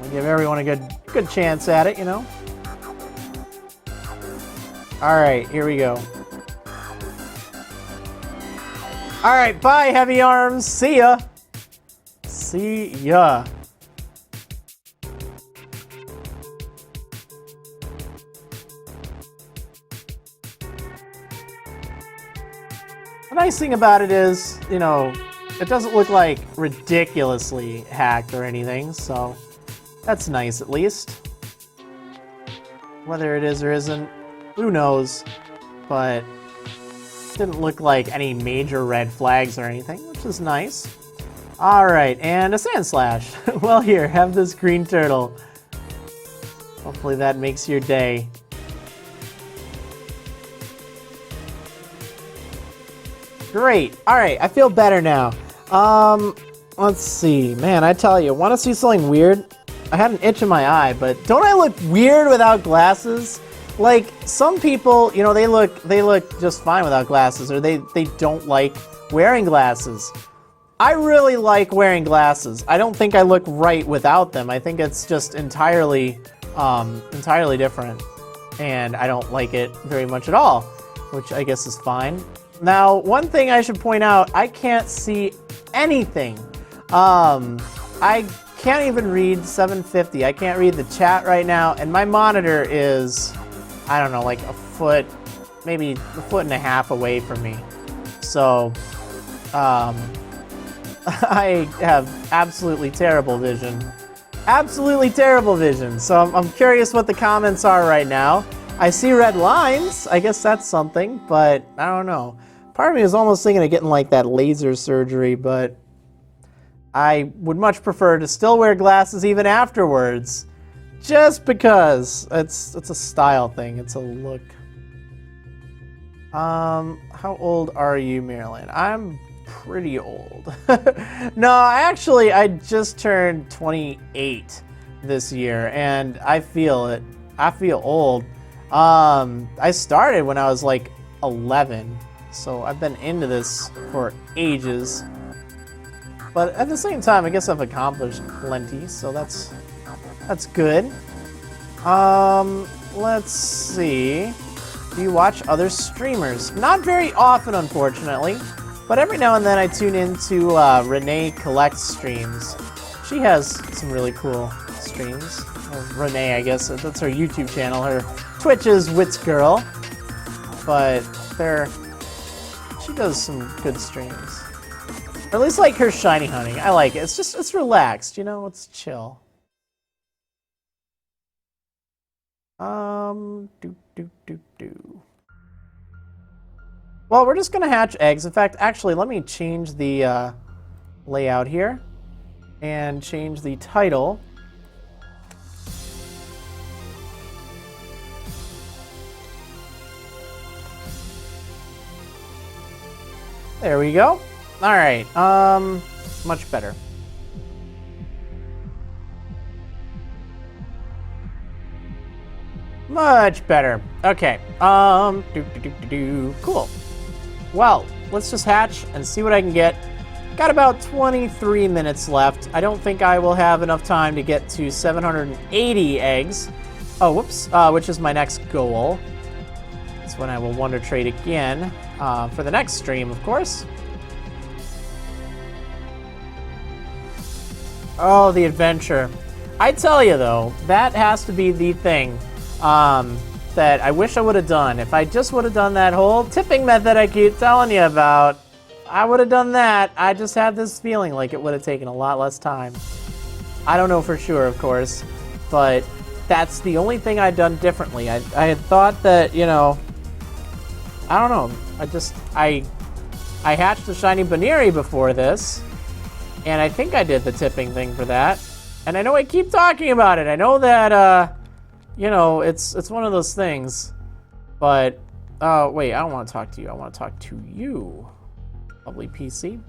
I'll give everyone a good chance at it, you know. All right, here we go. All right, bye, Heavy Arms. See ya. See ya. The nice thing about it is, you know, it doesn't look like ridiculously hacked or anything, so that's nice at least. Whether it is or isn't, who knows, but it didn't look like any major red flags or anything, which is nice. Alright, and a Sand Slash. Well, here, have this green turtle. Hopefully that makes your day. Great. Alright, I feel better now. Let's see. Man, I tell you, want to see something weird? I had an itch in my eye, but don't I look weird without glasses? Like, some people, you know, they look just fine without glasses, or they don't like wearing glasses. I really like wearing glasses. I don't think I look right without them. I think it's just entirely different, and I don't like it very much at all, which I guess is fine. Now, one thing I should point out, I can't see anything. I can't even read 750. I can't read the chat right now, and my monitor is I don't know, like a foot, maybe a foot and a half away from me. So, I have absolutely terrible vision. Absolutely terrible vision. So I'm curious what the comments are right now. I see red lines. I guess that's something, but I don't know. Part of me is almost thinking of getting like that laser surgery, but I would much prefer to still wear glasses even afterwards. Just because it's a style thing, it's a look. How old are you, Maryland? I'm pretty old. No, I just turned 28 this year, and I feel it. I feel old. I started when I was like 11, so I've been into this for ages. But at the same time, I guess I've accomplished plenty, so that's good. Let's see. Do you watch other streamers? Not very often, unfortunately, but every now and then I tune into Renee Collects streams. She has some really cool streams. Or Renee, I guess, that's her YouTube channel. Her Twitch is WitsGirl, but she does some good streams. Or at least like her shiny hunting. I like it. It's relaxed, you know, it's chill. Well, we're just gonna hatch eggs. In fact, actually, let me change the layout here and change the title. There we go. All right, much better. Much better. Okay. Cool. Well, let's just hatch and see what I can get. Got about 23 minutes left. I don't think I will have enough time to get to 780 eggs. Oh, whoops. Which is my next goal. That's when I will Wonder Trade again for the next stream, of course. Oh, the adventure. I tell you, though, that has to be the thing that I wish I would have done. If I just would have done that whole tipping method I keep telling you about, I would have done that. I just had this feeling like it would have taken a lot less time. I don't know for sure, of course, but that's the only thing I'd done differently. I had thought that, you know, I don't know. I hatched a shiny Baneri before this, and I think I did the tipping thing for that. And I know I keep talking about it. I know that, you know, it's one of those things. But, wait, I don't want to talk to you. I want to talk to you, lovely PC.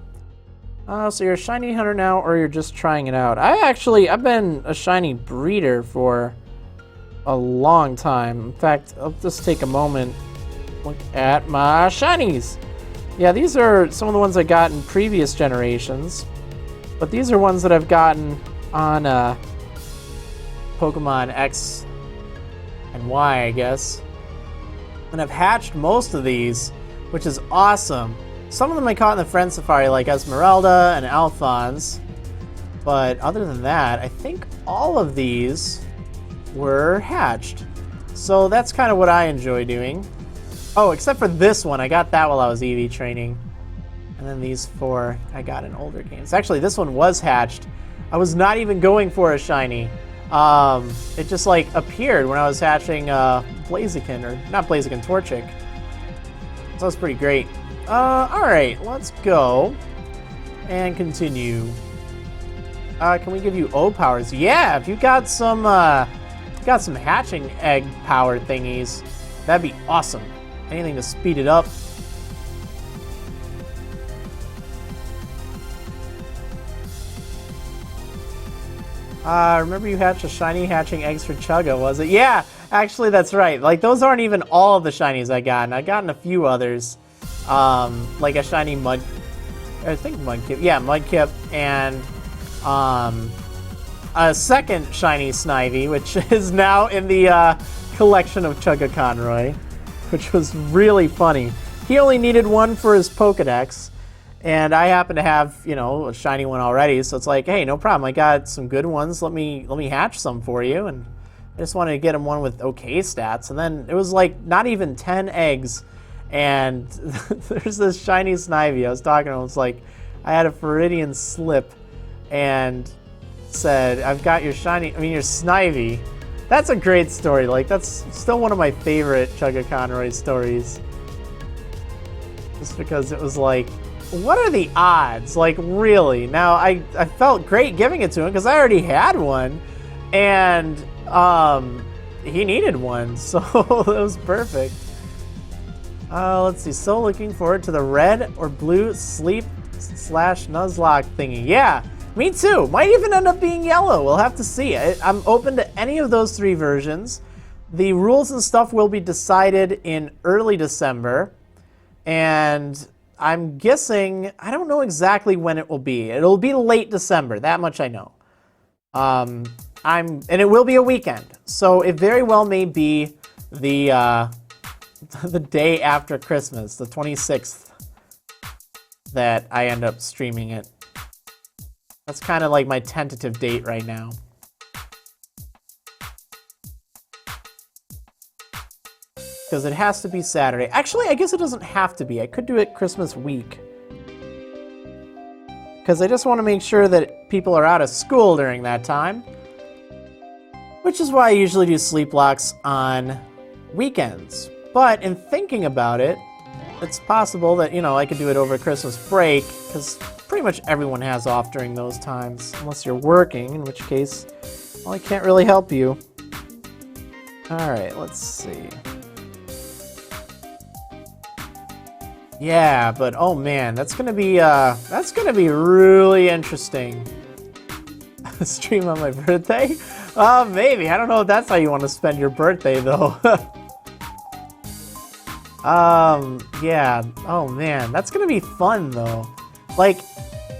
So you're a shiny hunter now, or you're just trying it out? I've been a shiny breeder for a long time. In fact, I'll just take a moment, look at my shinies. Yeah, these are some of the ones I got in previous generations. But these are ones that I've gotten on Pokémon X and Y, I guess. And I've hatched most of these, which is awesome. Some of them I caught in the Friend Safari, like Esmeralda and Alphonse. But other than that, I think all of these were hatched. So that's kind of what I enjoy doing. Oh, except for this one. I got that while I was EV training. And then these 4 I got in older games. Actually, this one was hatched. I was not even going for a shiny. It just like appeared when I was hatching Blaziken, or not Blaziken, Torchic. So that's pretty great. Alright, let's go and continue. Can we give you O powers? Yeah, if you got some hatching egg power thingies, that'd be awesome. Anything to speed it up. Remember you hatched a shiny hatching eggs for Chugga, was it? Yeah, actually that's right. Like, those aren't even all of the shinies I've gotten a few others. Like a shiny Mudkip. Yeah, Mudkip, and a second shiny Snivy, which is now in the collection of Chugga Conroy, which was really funny. He only needed one for his Pokedex. And I happen to have, you know, a shiny one already, so it's like, hey, no problem. I got some good ones. Let me hatch some for you. And I just wanted to get him one with okay stats, and then it was like not even 10 eggs, and there's this shiny Snivy. I was talking to him, it's like, I had a Viridian slip, and said, I've got your your Snivy. That's a great story. Like, that's still one of my favorite Chugga stories. Just because it was like, what are the odds? Like, really? Now, I felt great giving it to him because I already had one, and he needed one, so it was perfect. Let's see. So looking forward to the red or blue sleep/Nuzlocke thingy. Yeah, me too. Might even end up being yellow. We'll have to see. I'm open to any of those 3 versions. The rules and stuff will be decided in early December, and I'm guessing, I don't know exactly when it will be. It'll be late December, that much I know. And it will be a weekend, so it very well may be the the day after Christmas, the 26th, that I end up streaming it. That's kind of like my tentative date right now. Because it has to be Saturday. Actually, I guess it doesn't have to be. I could do it Christmas week. Because I just want to make sure that people are out of school during that time. Which is why I usually do sleep locks on weekends. But in thinking about it, it's possible that, you know, I could do it over Christmas break, because pretty much everyone has off during those times, unless you're working, in which case, well, I can't really help you. Alright, let's see. Yeah, but oh man, that's gonna be really interesting. Stream on my birthday? Maybe. I don't know if that's how you want to spend your birthday, though. Yeah. Oh, man. That's gonna be fun, though. Like,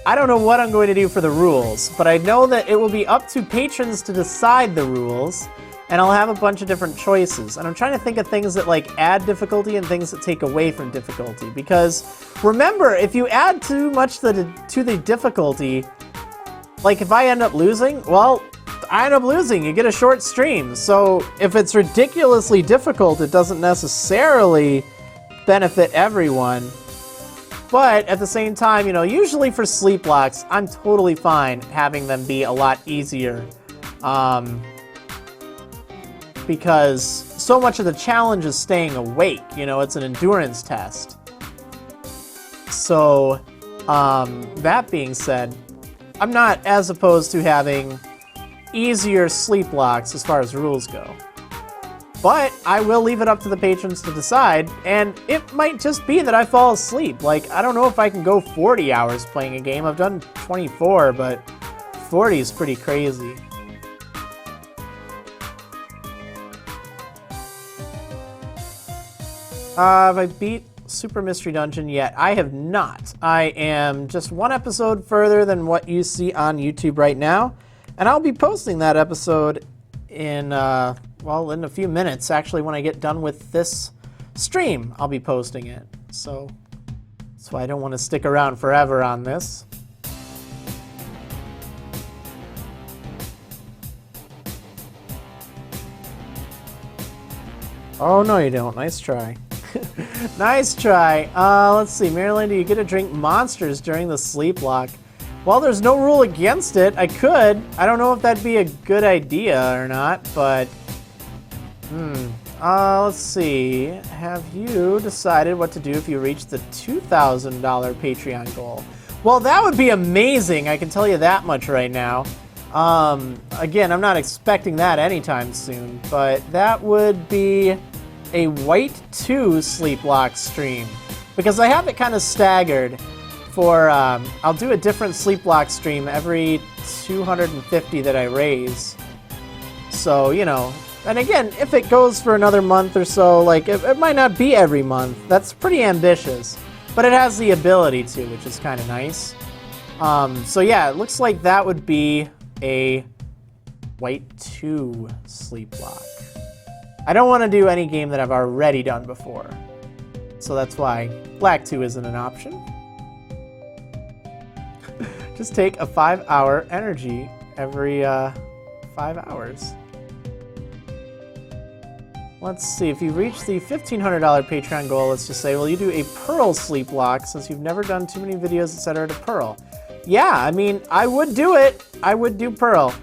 I don't know what I'm going to do for the rules, but I know that it will be up to patrons to decide the rules, and I'll have a bunch of different choices. And I'm trying to think of things that, like, add difficulty and things that take away from difficulty. Because, remember, if you add too much to the difficulty, like, if I end up losing, well, I end up losing. You get a short stream. So if it's ridiculously difficult, it doesn't necessarily benefit everyone. But at the same time, you know, usually for sleep locks, I'm totally fine having them be a lot easier. Because so much of the challenge is staying awake. You know, it's an endurance test. So, that being said, I'm not as opposed to having easier sleep locks as far as rules go. But I will leave it up to the patrons to decide, and it might just be that I fall asleep. Like, I don't know if I can go 40 hours playing a game. I've done 24, but 40 is pretty crazy. Have I beat Super Mystery Dungeon yet? I have not. I am just one episode further than what you see on YouTube right now. And I'll be posting that episode in, well, in a few minutes. Actually, when I get done with this stream, I'll be posting it. So that's why I don't want to stick around forever on this. Oh, no, you don't. Nice try. Nice try. Let's see. Marriland, do you get to drink monsters during the sleep lock? Well, there's no rule against it. I could. I don't know if that'd be a good idea or not, but... let's see. Have you decided what to do if you reach the $2,000 Patreon goal? Well, that would be amazing. I can tell you that much right now. Again, I'm not expecting that anytime soon, but that would be a White 2 sleep lock stream. Because I have it kind of staggered. For, I'll do a different sleep lock stream every 250 that I raise. So, you know, and again, if it goes for another month or so, like, it might not be every month. That's pretty ambitious. But it has the ability to, which is kind of nice. So yeah, it looks like that would be a White 2 sleep lock. I don't want to do any game that I've already done before. So that's why Black 2 isn't an option. Just take a 5-hour energy every 5 hours. Let's see, if you reach the $1,500 Patreon goal, let's just say, will you do a Pearl sleep lock since you've never done too many videos, etc. to Pearl? Yeah, I mean, I would do it. I would do Pearl.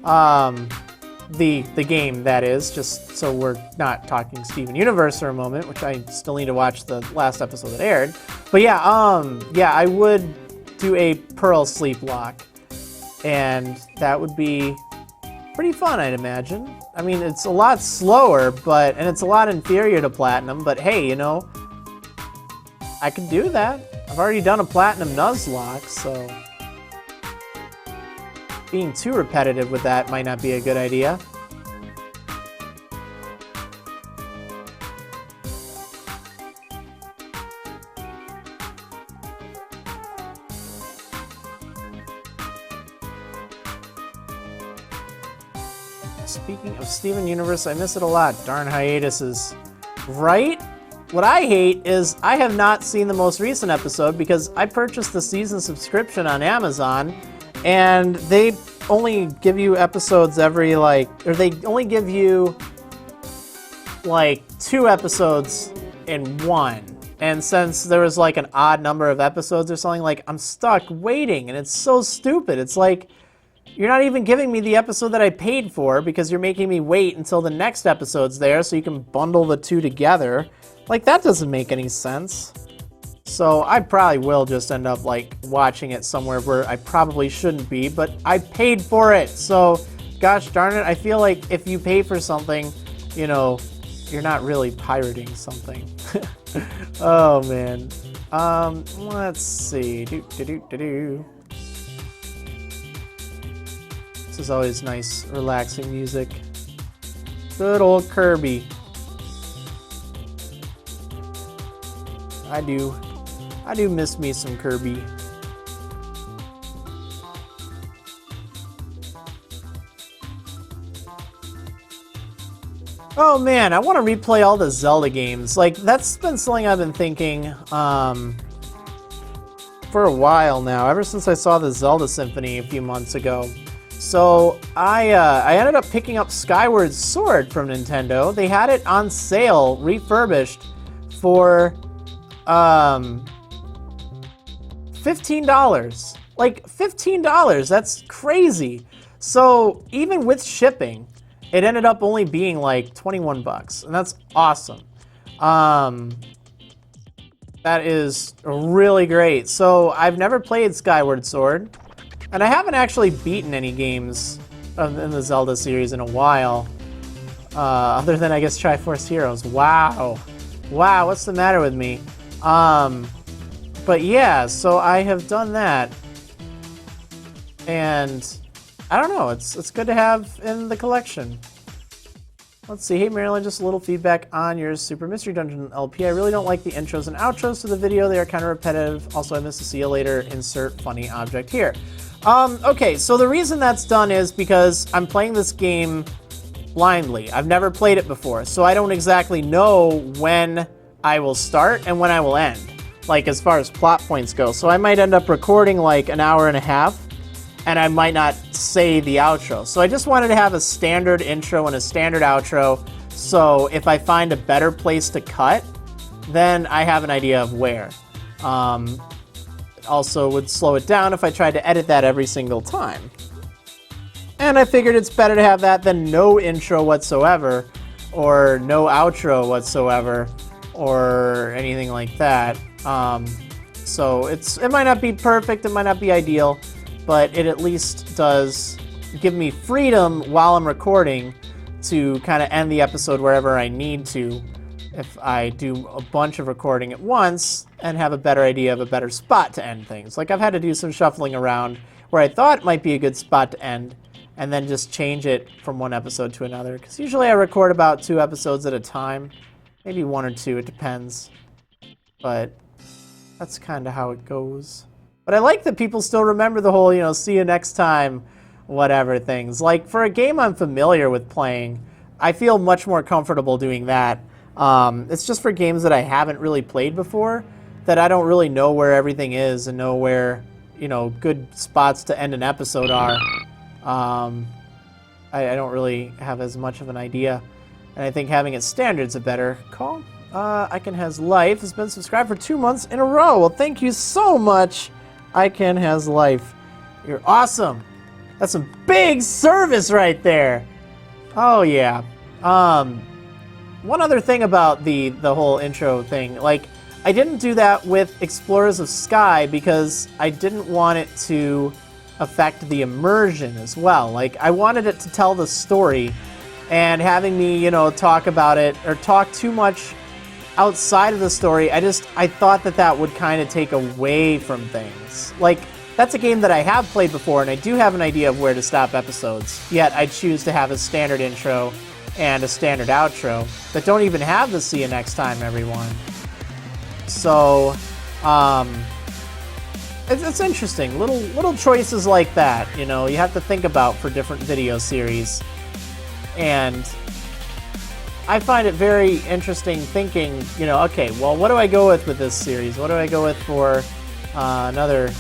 The game, that is, just so we're not talking Steven Universe for a moment, which I still need to watch the last episode that aired. But yeah, yeah, I would do a Pearl sleep lock, and that would be pretty fun, I'd imagine. I mean, it's a lot slower, and it's a lot inferior to Platinum, but hey, you know, I could do that. I've already done a Platinum Nuzlocke, so being too repetitive with that might not be a good idea. Speaking of Steven Universe, I miss it a lot. Darn hiatuses. Right? What I hate is I have not seen the most recent episode because I purchased the season subscription on Amazon, and they only give you episodes every, or they only give you, 2 episodes in one. And since there was, an odd number of episodes or something, I'm stuck waiting, and it's so stupid. It's like, you're not even giving me the episode that I paid for because you're making me wait until the next episode's there so you can bundle the two together. That doesn't make any sense. So I probably will just end up watching it somewhere where I probably shouldn't be, but I paid for it. So gosh darn it, I feel like if you pay for something, you know, you're not really pirating something. Oh man. Let's see. This is always nice, relaxing music. Good old Kirby. I do miss me some Kirby. Oh man, I want to replay all the Zelda games. That's been something I've been thinking for a while now, ever since I saw the Zelda Symphony a few months ago. So I ended up picking up Skyward Sword from Nintendo. They had it on sale, refurbished, for $15. $15, that's crazy. So even with shipping, it ended up only being 21 bucks, and that's awesome. That is really great. So I've never played Skyward Sword, and I haven't actually beaten any games in the Zelda series in a while, other than, I guess, Triforce Heroes. Wow, what's the matter with me? But yeah, so I have done that, and I don't know, it's good to have in the collection. Let's see, hey Marriland, just a little feedback on your Super Mystery Dungeon LP. I really don't like the intros and outros to the video. They are kind of repetitive. Also, I miss the see you later, insert funny object here. Okay, so the reason that's done is because I'm playing this game blindly. I've never played it before, so I don't exactly know when I will start and when I will end, as far as plot points go. So I might end up recording an hour and a half, and I might not say the outro. So I just wanted to have a standard intro and a standard outro, so if I find a better place to cut, then I have an idea of where. Also would slow it down if I tried to edit that every single time. And I figured it's better to have that than no intro whatsoever, or no outro whatsoever, or anything like that. So it might not be perfect, it might not be ideal, but it at least does give me freedom while I'm recording to kind of end the episode wherever I need to, if I do a bunch of recording at once and have a better idea of a better spot to end things. I've had to do some shuffling around where I thought it might be a good spot to end, and then just change it from one episode to another, because usually I record about 2 episodes at a time, maybe 1 or 2, it depends, but that's kind of how it goes. But I like that people still remember the whole, see you next time, whatever things. For a game I'm familiar with playing, I feel much more comfortable doing that. It's just for games that I haven't really played before, that I don't really know where everything is and know where, good spots to end an episode are. I don't really have as much of an idea. And I think having it standard's a better call. Icon Has Life has been subscribed for 2 months in a row. Well, thank you so much, Icon Has Life. You're awesome. That's some big service right there. Oh, yeah. One other thing about the whole intro thing, like, I didn't do that with Explorers of Sky because I didn't want it to affect the immersion as well. Like, I wanted it to tell the story, and having me, you know, talk about it or talk too much outside of the story, I thought that would kind of take away from things. Like, that's a game that I have played before, and I do have an idea of where to stop episodes, yet I choose to have a standard intro and a standard outro that don't even have the "see you next time, everyone." So, it's interesting. Little choices like that, you know, you have to think about for different video series. And I find it very interesting thinking, you know, okay, well, what do I go with this series? What do I go with for another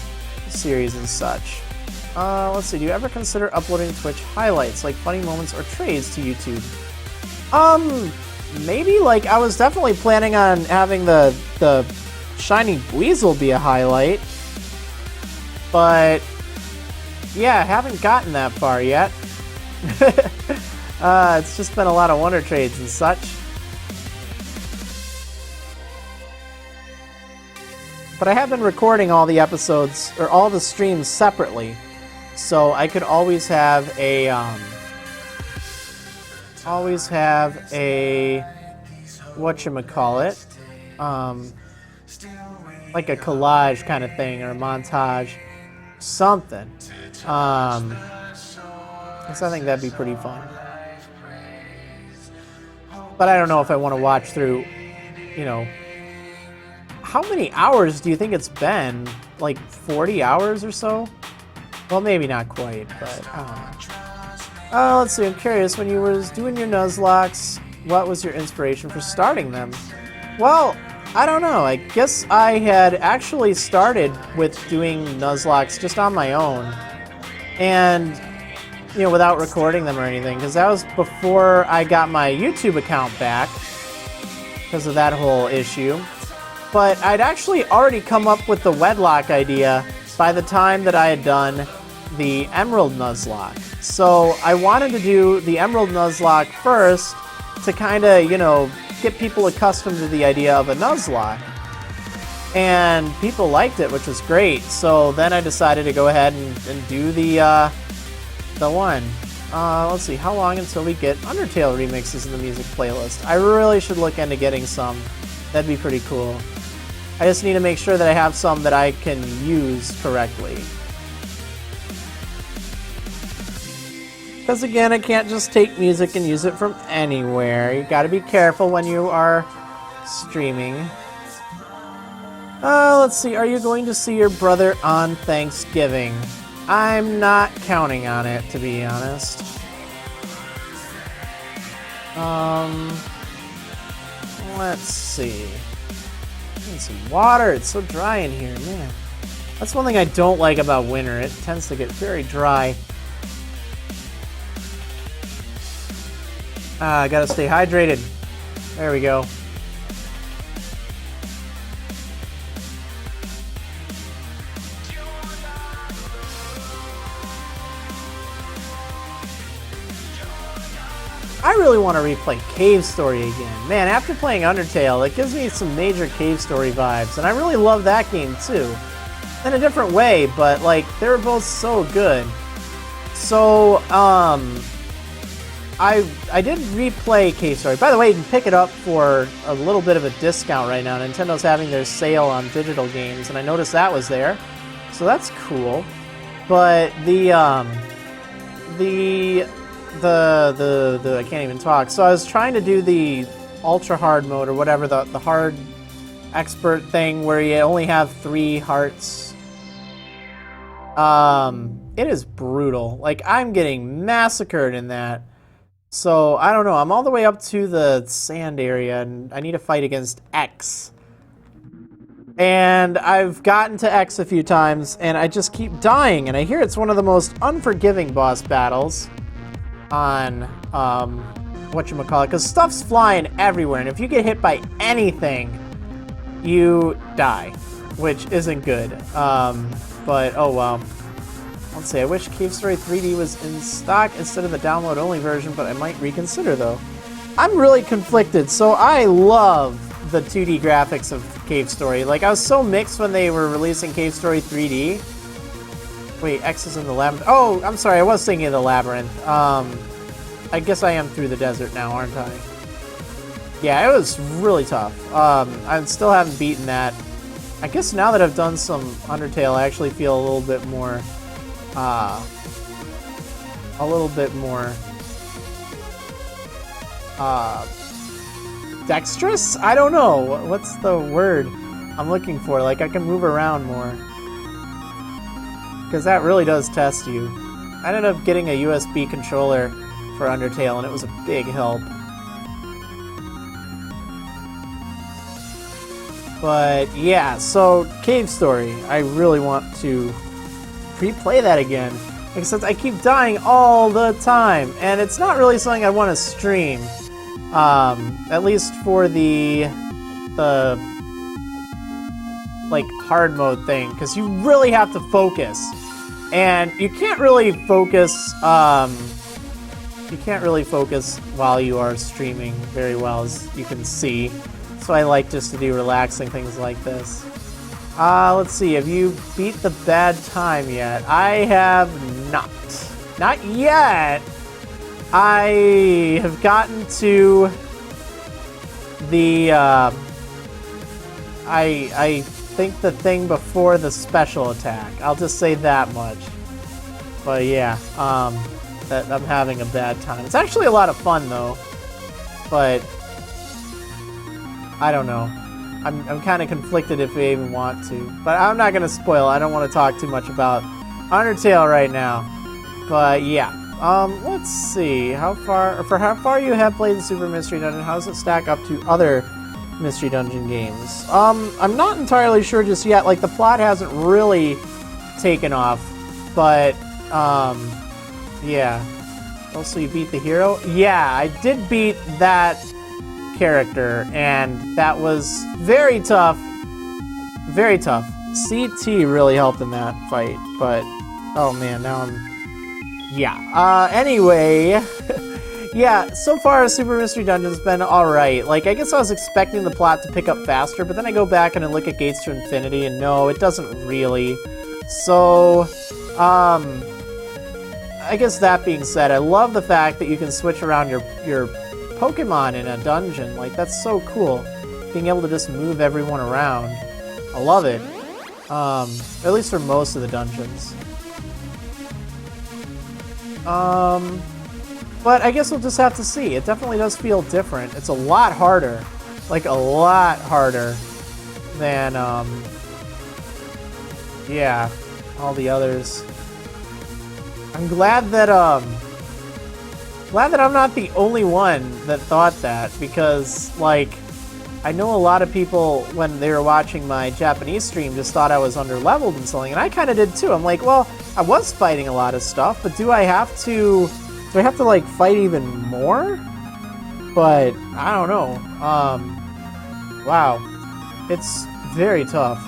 series and such? Let's see, do you ever consider uploading Twitch highlights, like funny moments or trades to YouTube? Maybe, like, I was definitely planning on having the Shiny Buizel be a highlight. But, yeah, I haven't gotten that far yet. It's just been a lot of Wonder Trades and such. But I have been recording all the episodes, or all the streams separately. So I could always have a, whatchamacallit, like a collage kind of thing, or a montage, something. So I think that'd be pretty fun. But I don't know if I want to watch through, you know, how many hours do you think it's been? Like 40 hours or so? Well, maybe not quite, but I don't know. Let's see, I'm curious, when you were doing your Nuzlockes, what was your inspiration for starting them? Well, I don't know. I guess I had actually started with doing Nuzlockes just on my own. And, you know, without recording them or anything, because that was before I got my YouTube account back, because of that whole issue. But I'd actually already come up with the Wedlock idea by the time that I had done the Emerald Nuzlocke. So I wanted to do the Emerald Nuzlocke first to kind of, you know, get people accustomed to the idea of a Nuzlocke. And people liked it, which was great. So then I decided to go ahead and do the one. Let's see, how long until we get Undertale remixes in the music playlist? I really should look into getting some. That'd be pretty cool. I just need to make sure that I have some that I can use correctly. Because again, I can't just take music and use it from anywhere. You gotta be careful when you are streaming. Let's see, are you going to see your brother on Thanksgiving? I'm not counting on it, to be honest. Let's see. I need some water. It's so dry in here, man. That's one thing I don't like about winter. It tends to get very dry. I gotta stay hydrated. There we go. I really want to replay Cave Story again. Man, after playing Undertale, it gives me some major Cave Story vibes, and I really love that game too. In a different way, but like, they were both so good. So, I did replay Cave Story. By the way, you can pick it up for a little bit of a discount right now. Nintendo's having their sale on digital games, and I noticed that was there. So that's cool. But I can't even talk. So I was trying to do the ultra hard mode or whatever, the hard expert thing where you only have 3 hearts. It is brutal. Like, I'm getting massacred in that. So I don't know. I'm all the way up to the sand area and I need to fight against X. And I've gotten to X a few times and I just keep dying, and I hear it's one of the most unforgiving boss battles on whatchamacallit, because stuff's flying everywhere, and if you get hit by anything, you die, which isn't good. But oh well. Let's see, I wish Cave Story 3D was in stock instead of the download-only version, but I might reconsider, though. I'm really conflicted, so I love the 2D graphics of Cave Story. Like, I was so mixed when they were releasing Cave Story 3D. Wait, X is in the labyrinth. Oh, I'm sorry, I was thinking of the labyrinth. I guess I am through the desert now, aren't I? Yeah, it was really tough. I still haven't beaten that. I guess now that I've done some Undertale, I actually feel a little bit more dexterous? I don't know. What's the word I'm looking for? Like, I can move around more. Because that really does test you. I ended up getting a USB controller for Undertale, and it was a big help. But yeah, so Cave Story. I really want to replay that again, except I keep dying all the time, and it's not really something I want to stream, at least for the like hard mode thing, because you really have to focus, and you can't really focus while you are streaming very well, as you can see. So I like just to do relaxing things like this. Let's see, have you beat the bad time yet? I have not. Not yet! I have gotten to the, I think the thing before the special attack. I'll just say that much. But yeah, that I'm having a bad time. It's actually a lot of fun though, but I don't know. I'm kind of conflicted if I even want to, but I'm not gonna spoil. I don't want to talk too much about Undertale right now. But yeah, let's see how far you have played the Super Mystery Dungeon. How does it stack up to other Mystery Dungeon games? I'm not entirely sure just yet. Like, the plot hasn't really taken off, but yeah. Also, you beat the hero? Yeah, I did beat that character, and that was very tough. Very tough. CT really helped in that fight, but oh man, now I'm... Yeah. Anyway, yeah, so far Super Mystery Dungeon's been alright. Like, I guess I was expecting the plot to pick up faster, but then I go back and I look at Gates to Infinity, and no, it doesn't really. So, I guess that being said, I love the fact that you can switch around your Pokemon in a dungeon. Like, that's so cool. Being able to just move everyone around. I love it. At least for most of the dungeons. But I guess we'll just have to see. It definitely does feel different. It's a lot harder. Like, a lot harder than, yeah, all the others. I'm glad that I'm not the only one that thought that, because, like, I know a lot of people, when they were watching my Japanese stream, just thought I was underleveled and something, and I kind of did too. I'm like, well, I was fighting a lot of stuff, but do I have to, like, fight even more? But, I don't know. Wow. It's very tough.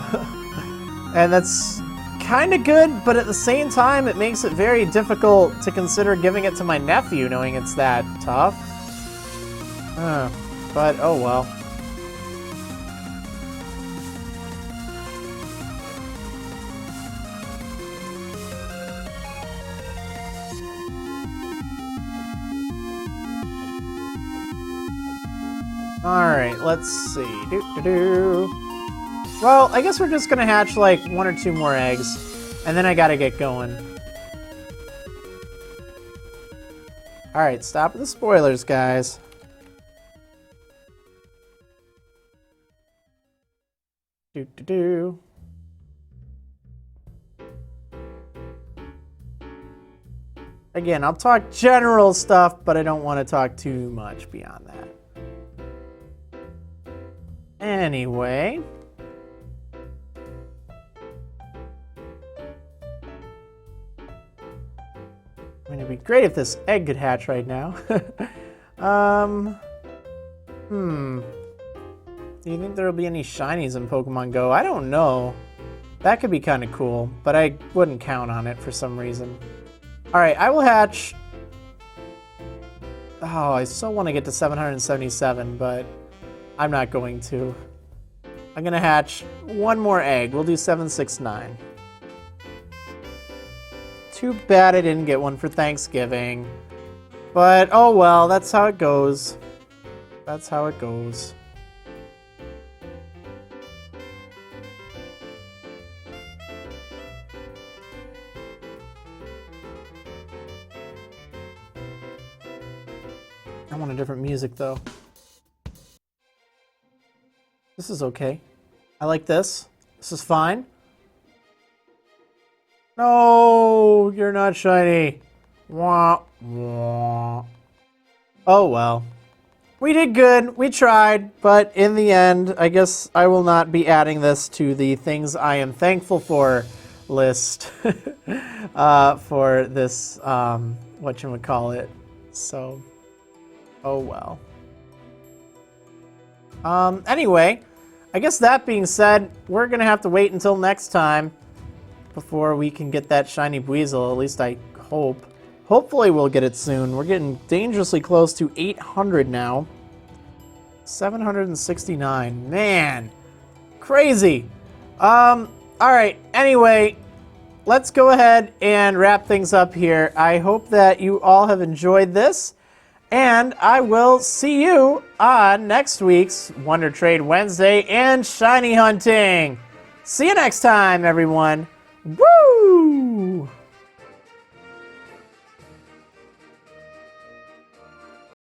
And that's kind of good, but at the same time, it makes it very difficult to consider giving it to my nephew, knowing it's that tough. But, oh well. Alright, let's see. Well, I guess we're just gonna hatch like 1 or 2 more eggs, and then I gotta get going. Alright, stop with the spoilers, guys. Again, I'll talk general stuff, but I don't want to talk too much beyond that. Anyway. I mean, it'd be great if this egg could hatch right now. Do you think there will be any shinies in Pokemon Go? I don't know. That could be kind of cool, but I wouldn't count on it for some reason. Alright, I will hatch... Oh, I still want to get to 777, but I'm not going to. I'm going to hatch one more egg. We'll do 769. Too bad I didn't get one for Thanksgiving. But, oh well, that's how it goes. That's how it goes. I want a different music, though. This is okay. I like this. This is fine. No, you're not shiny. Wah, wah. Oh, well. We did good. We tried. But in the end, I guess I will not be adding this to the things I am thankful for list for this, whatchamacallit. So... oh well. Anyway, I guess that being said, we're gonna have to wait until next time before we can get that Shiny Buizel, at least I hope. Hopefully we'll get it soon. We're getting dangerously close to 800 now. 769, man, crazy. Alright, anyway, let's go ahead and wrap things up here. I hope that you all have enjoyed this. And I will see you on next week's Wonder Trade Wednesday and Shiny Hunting. See you next time, everyone. Woo!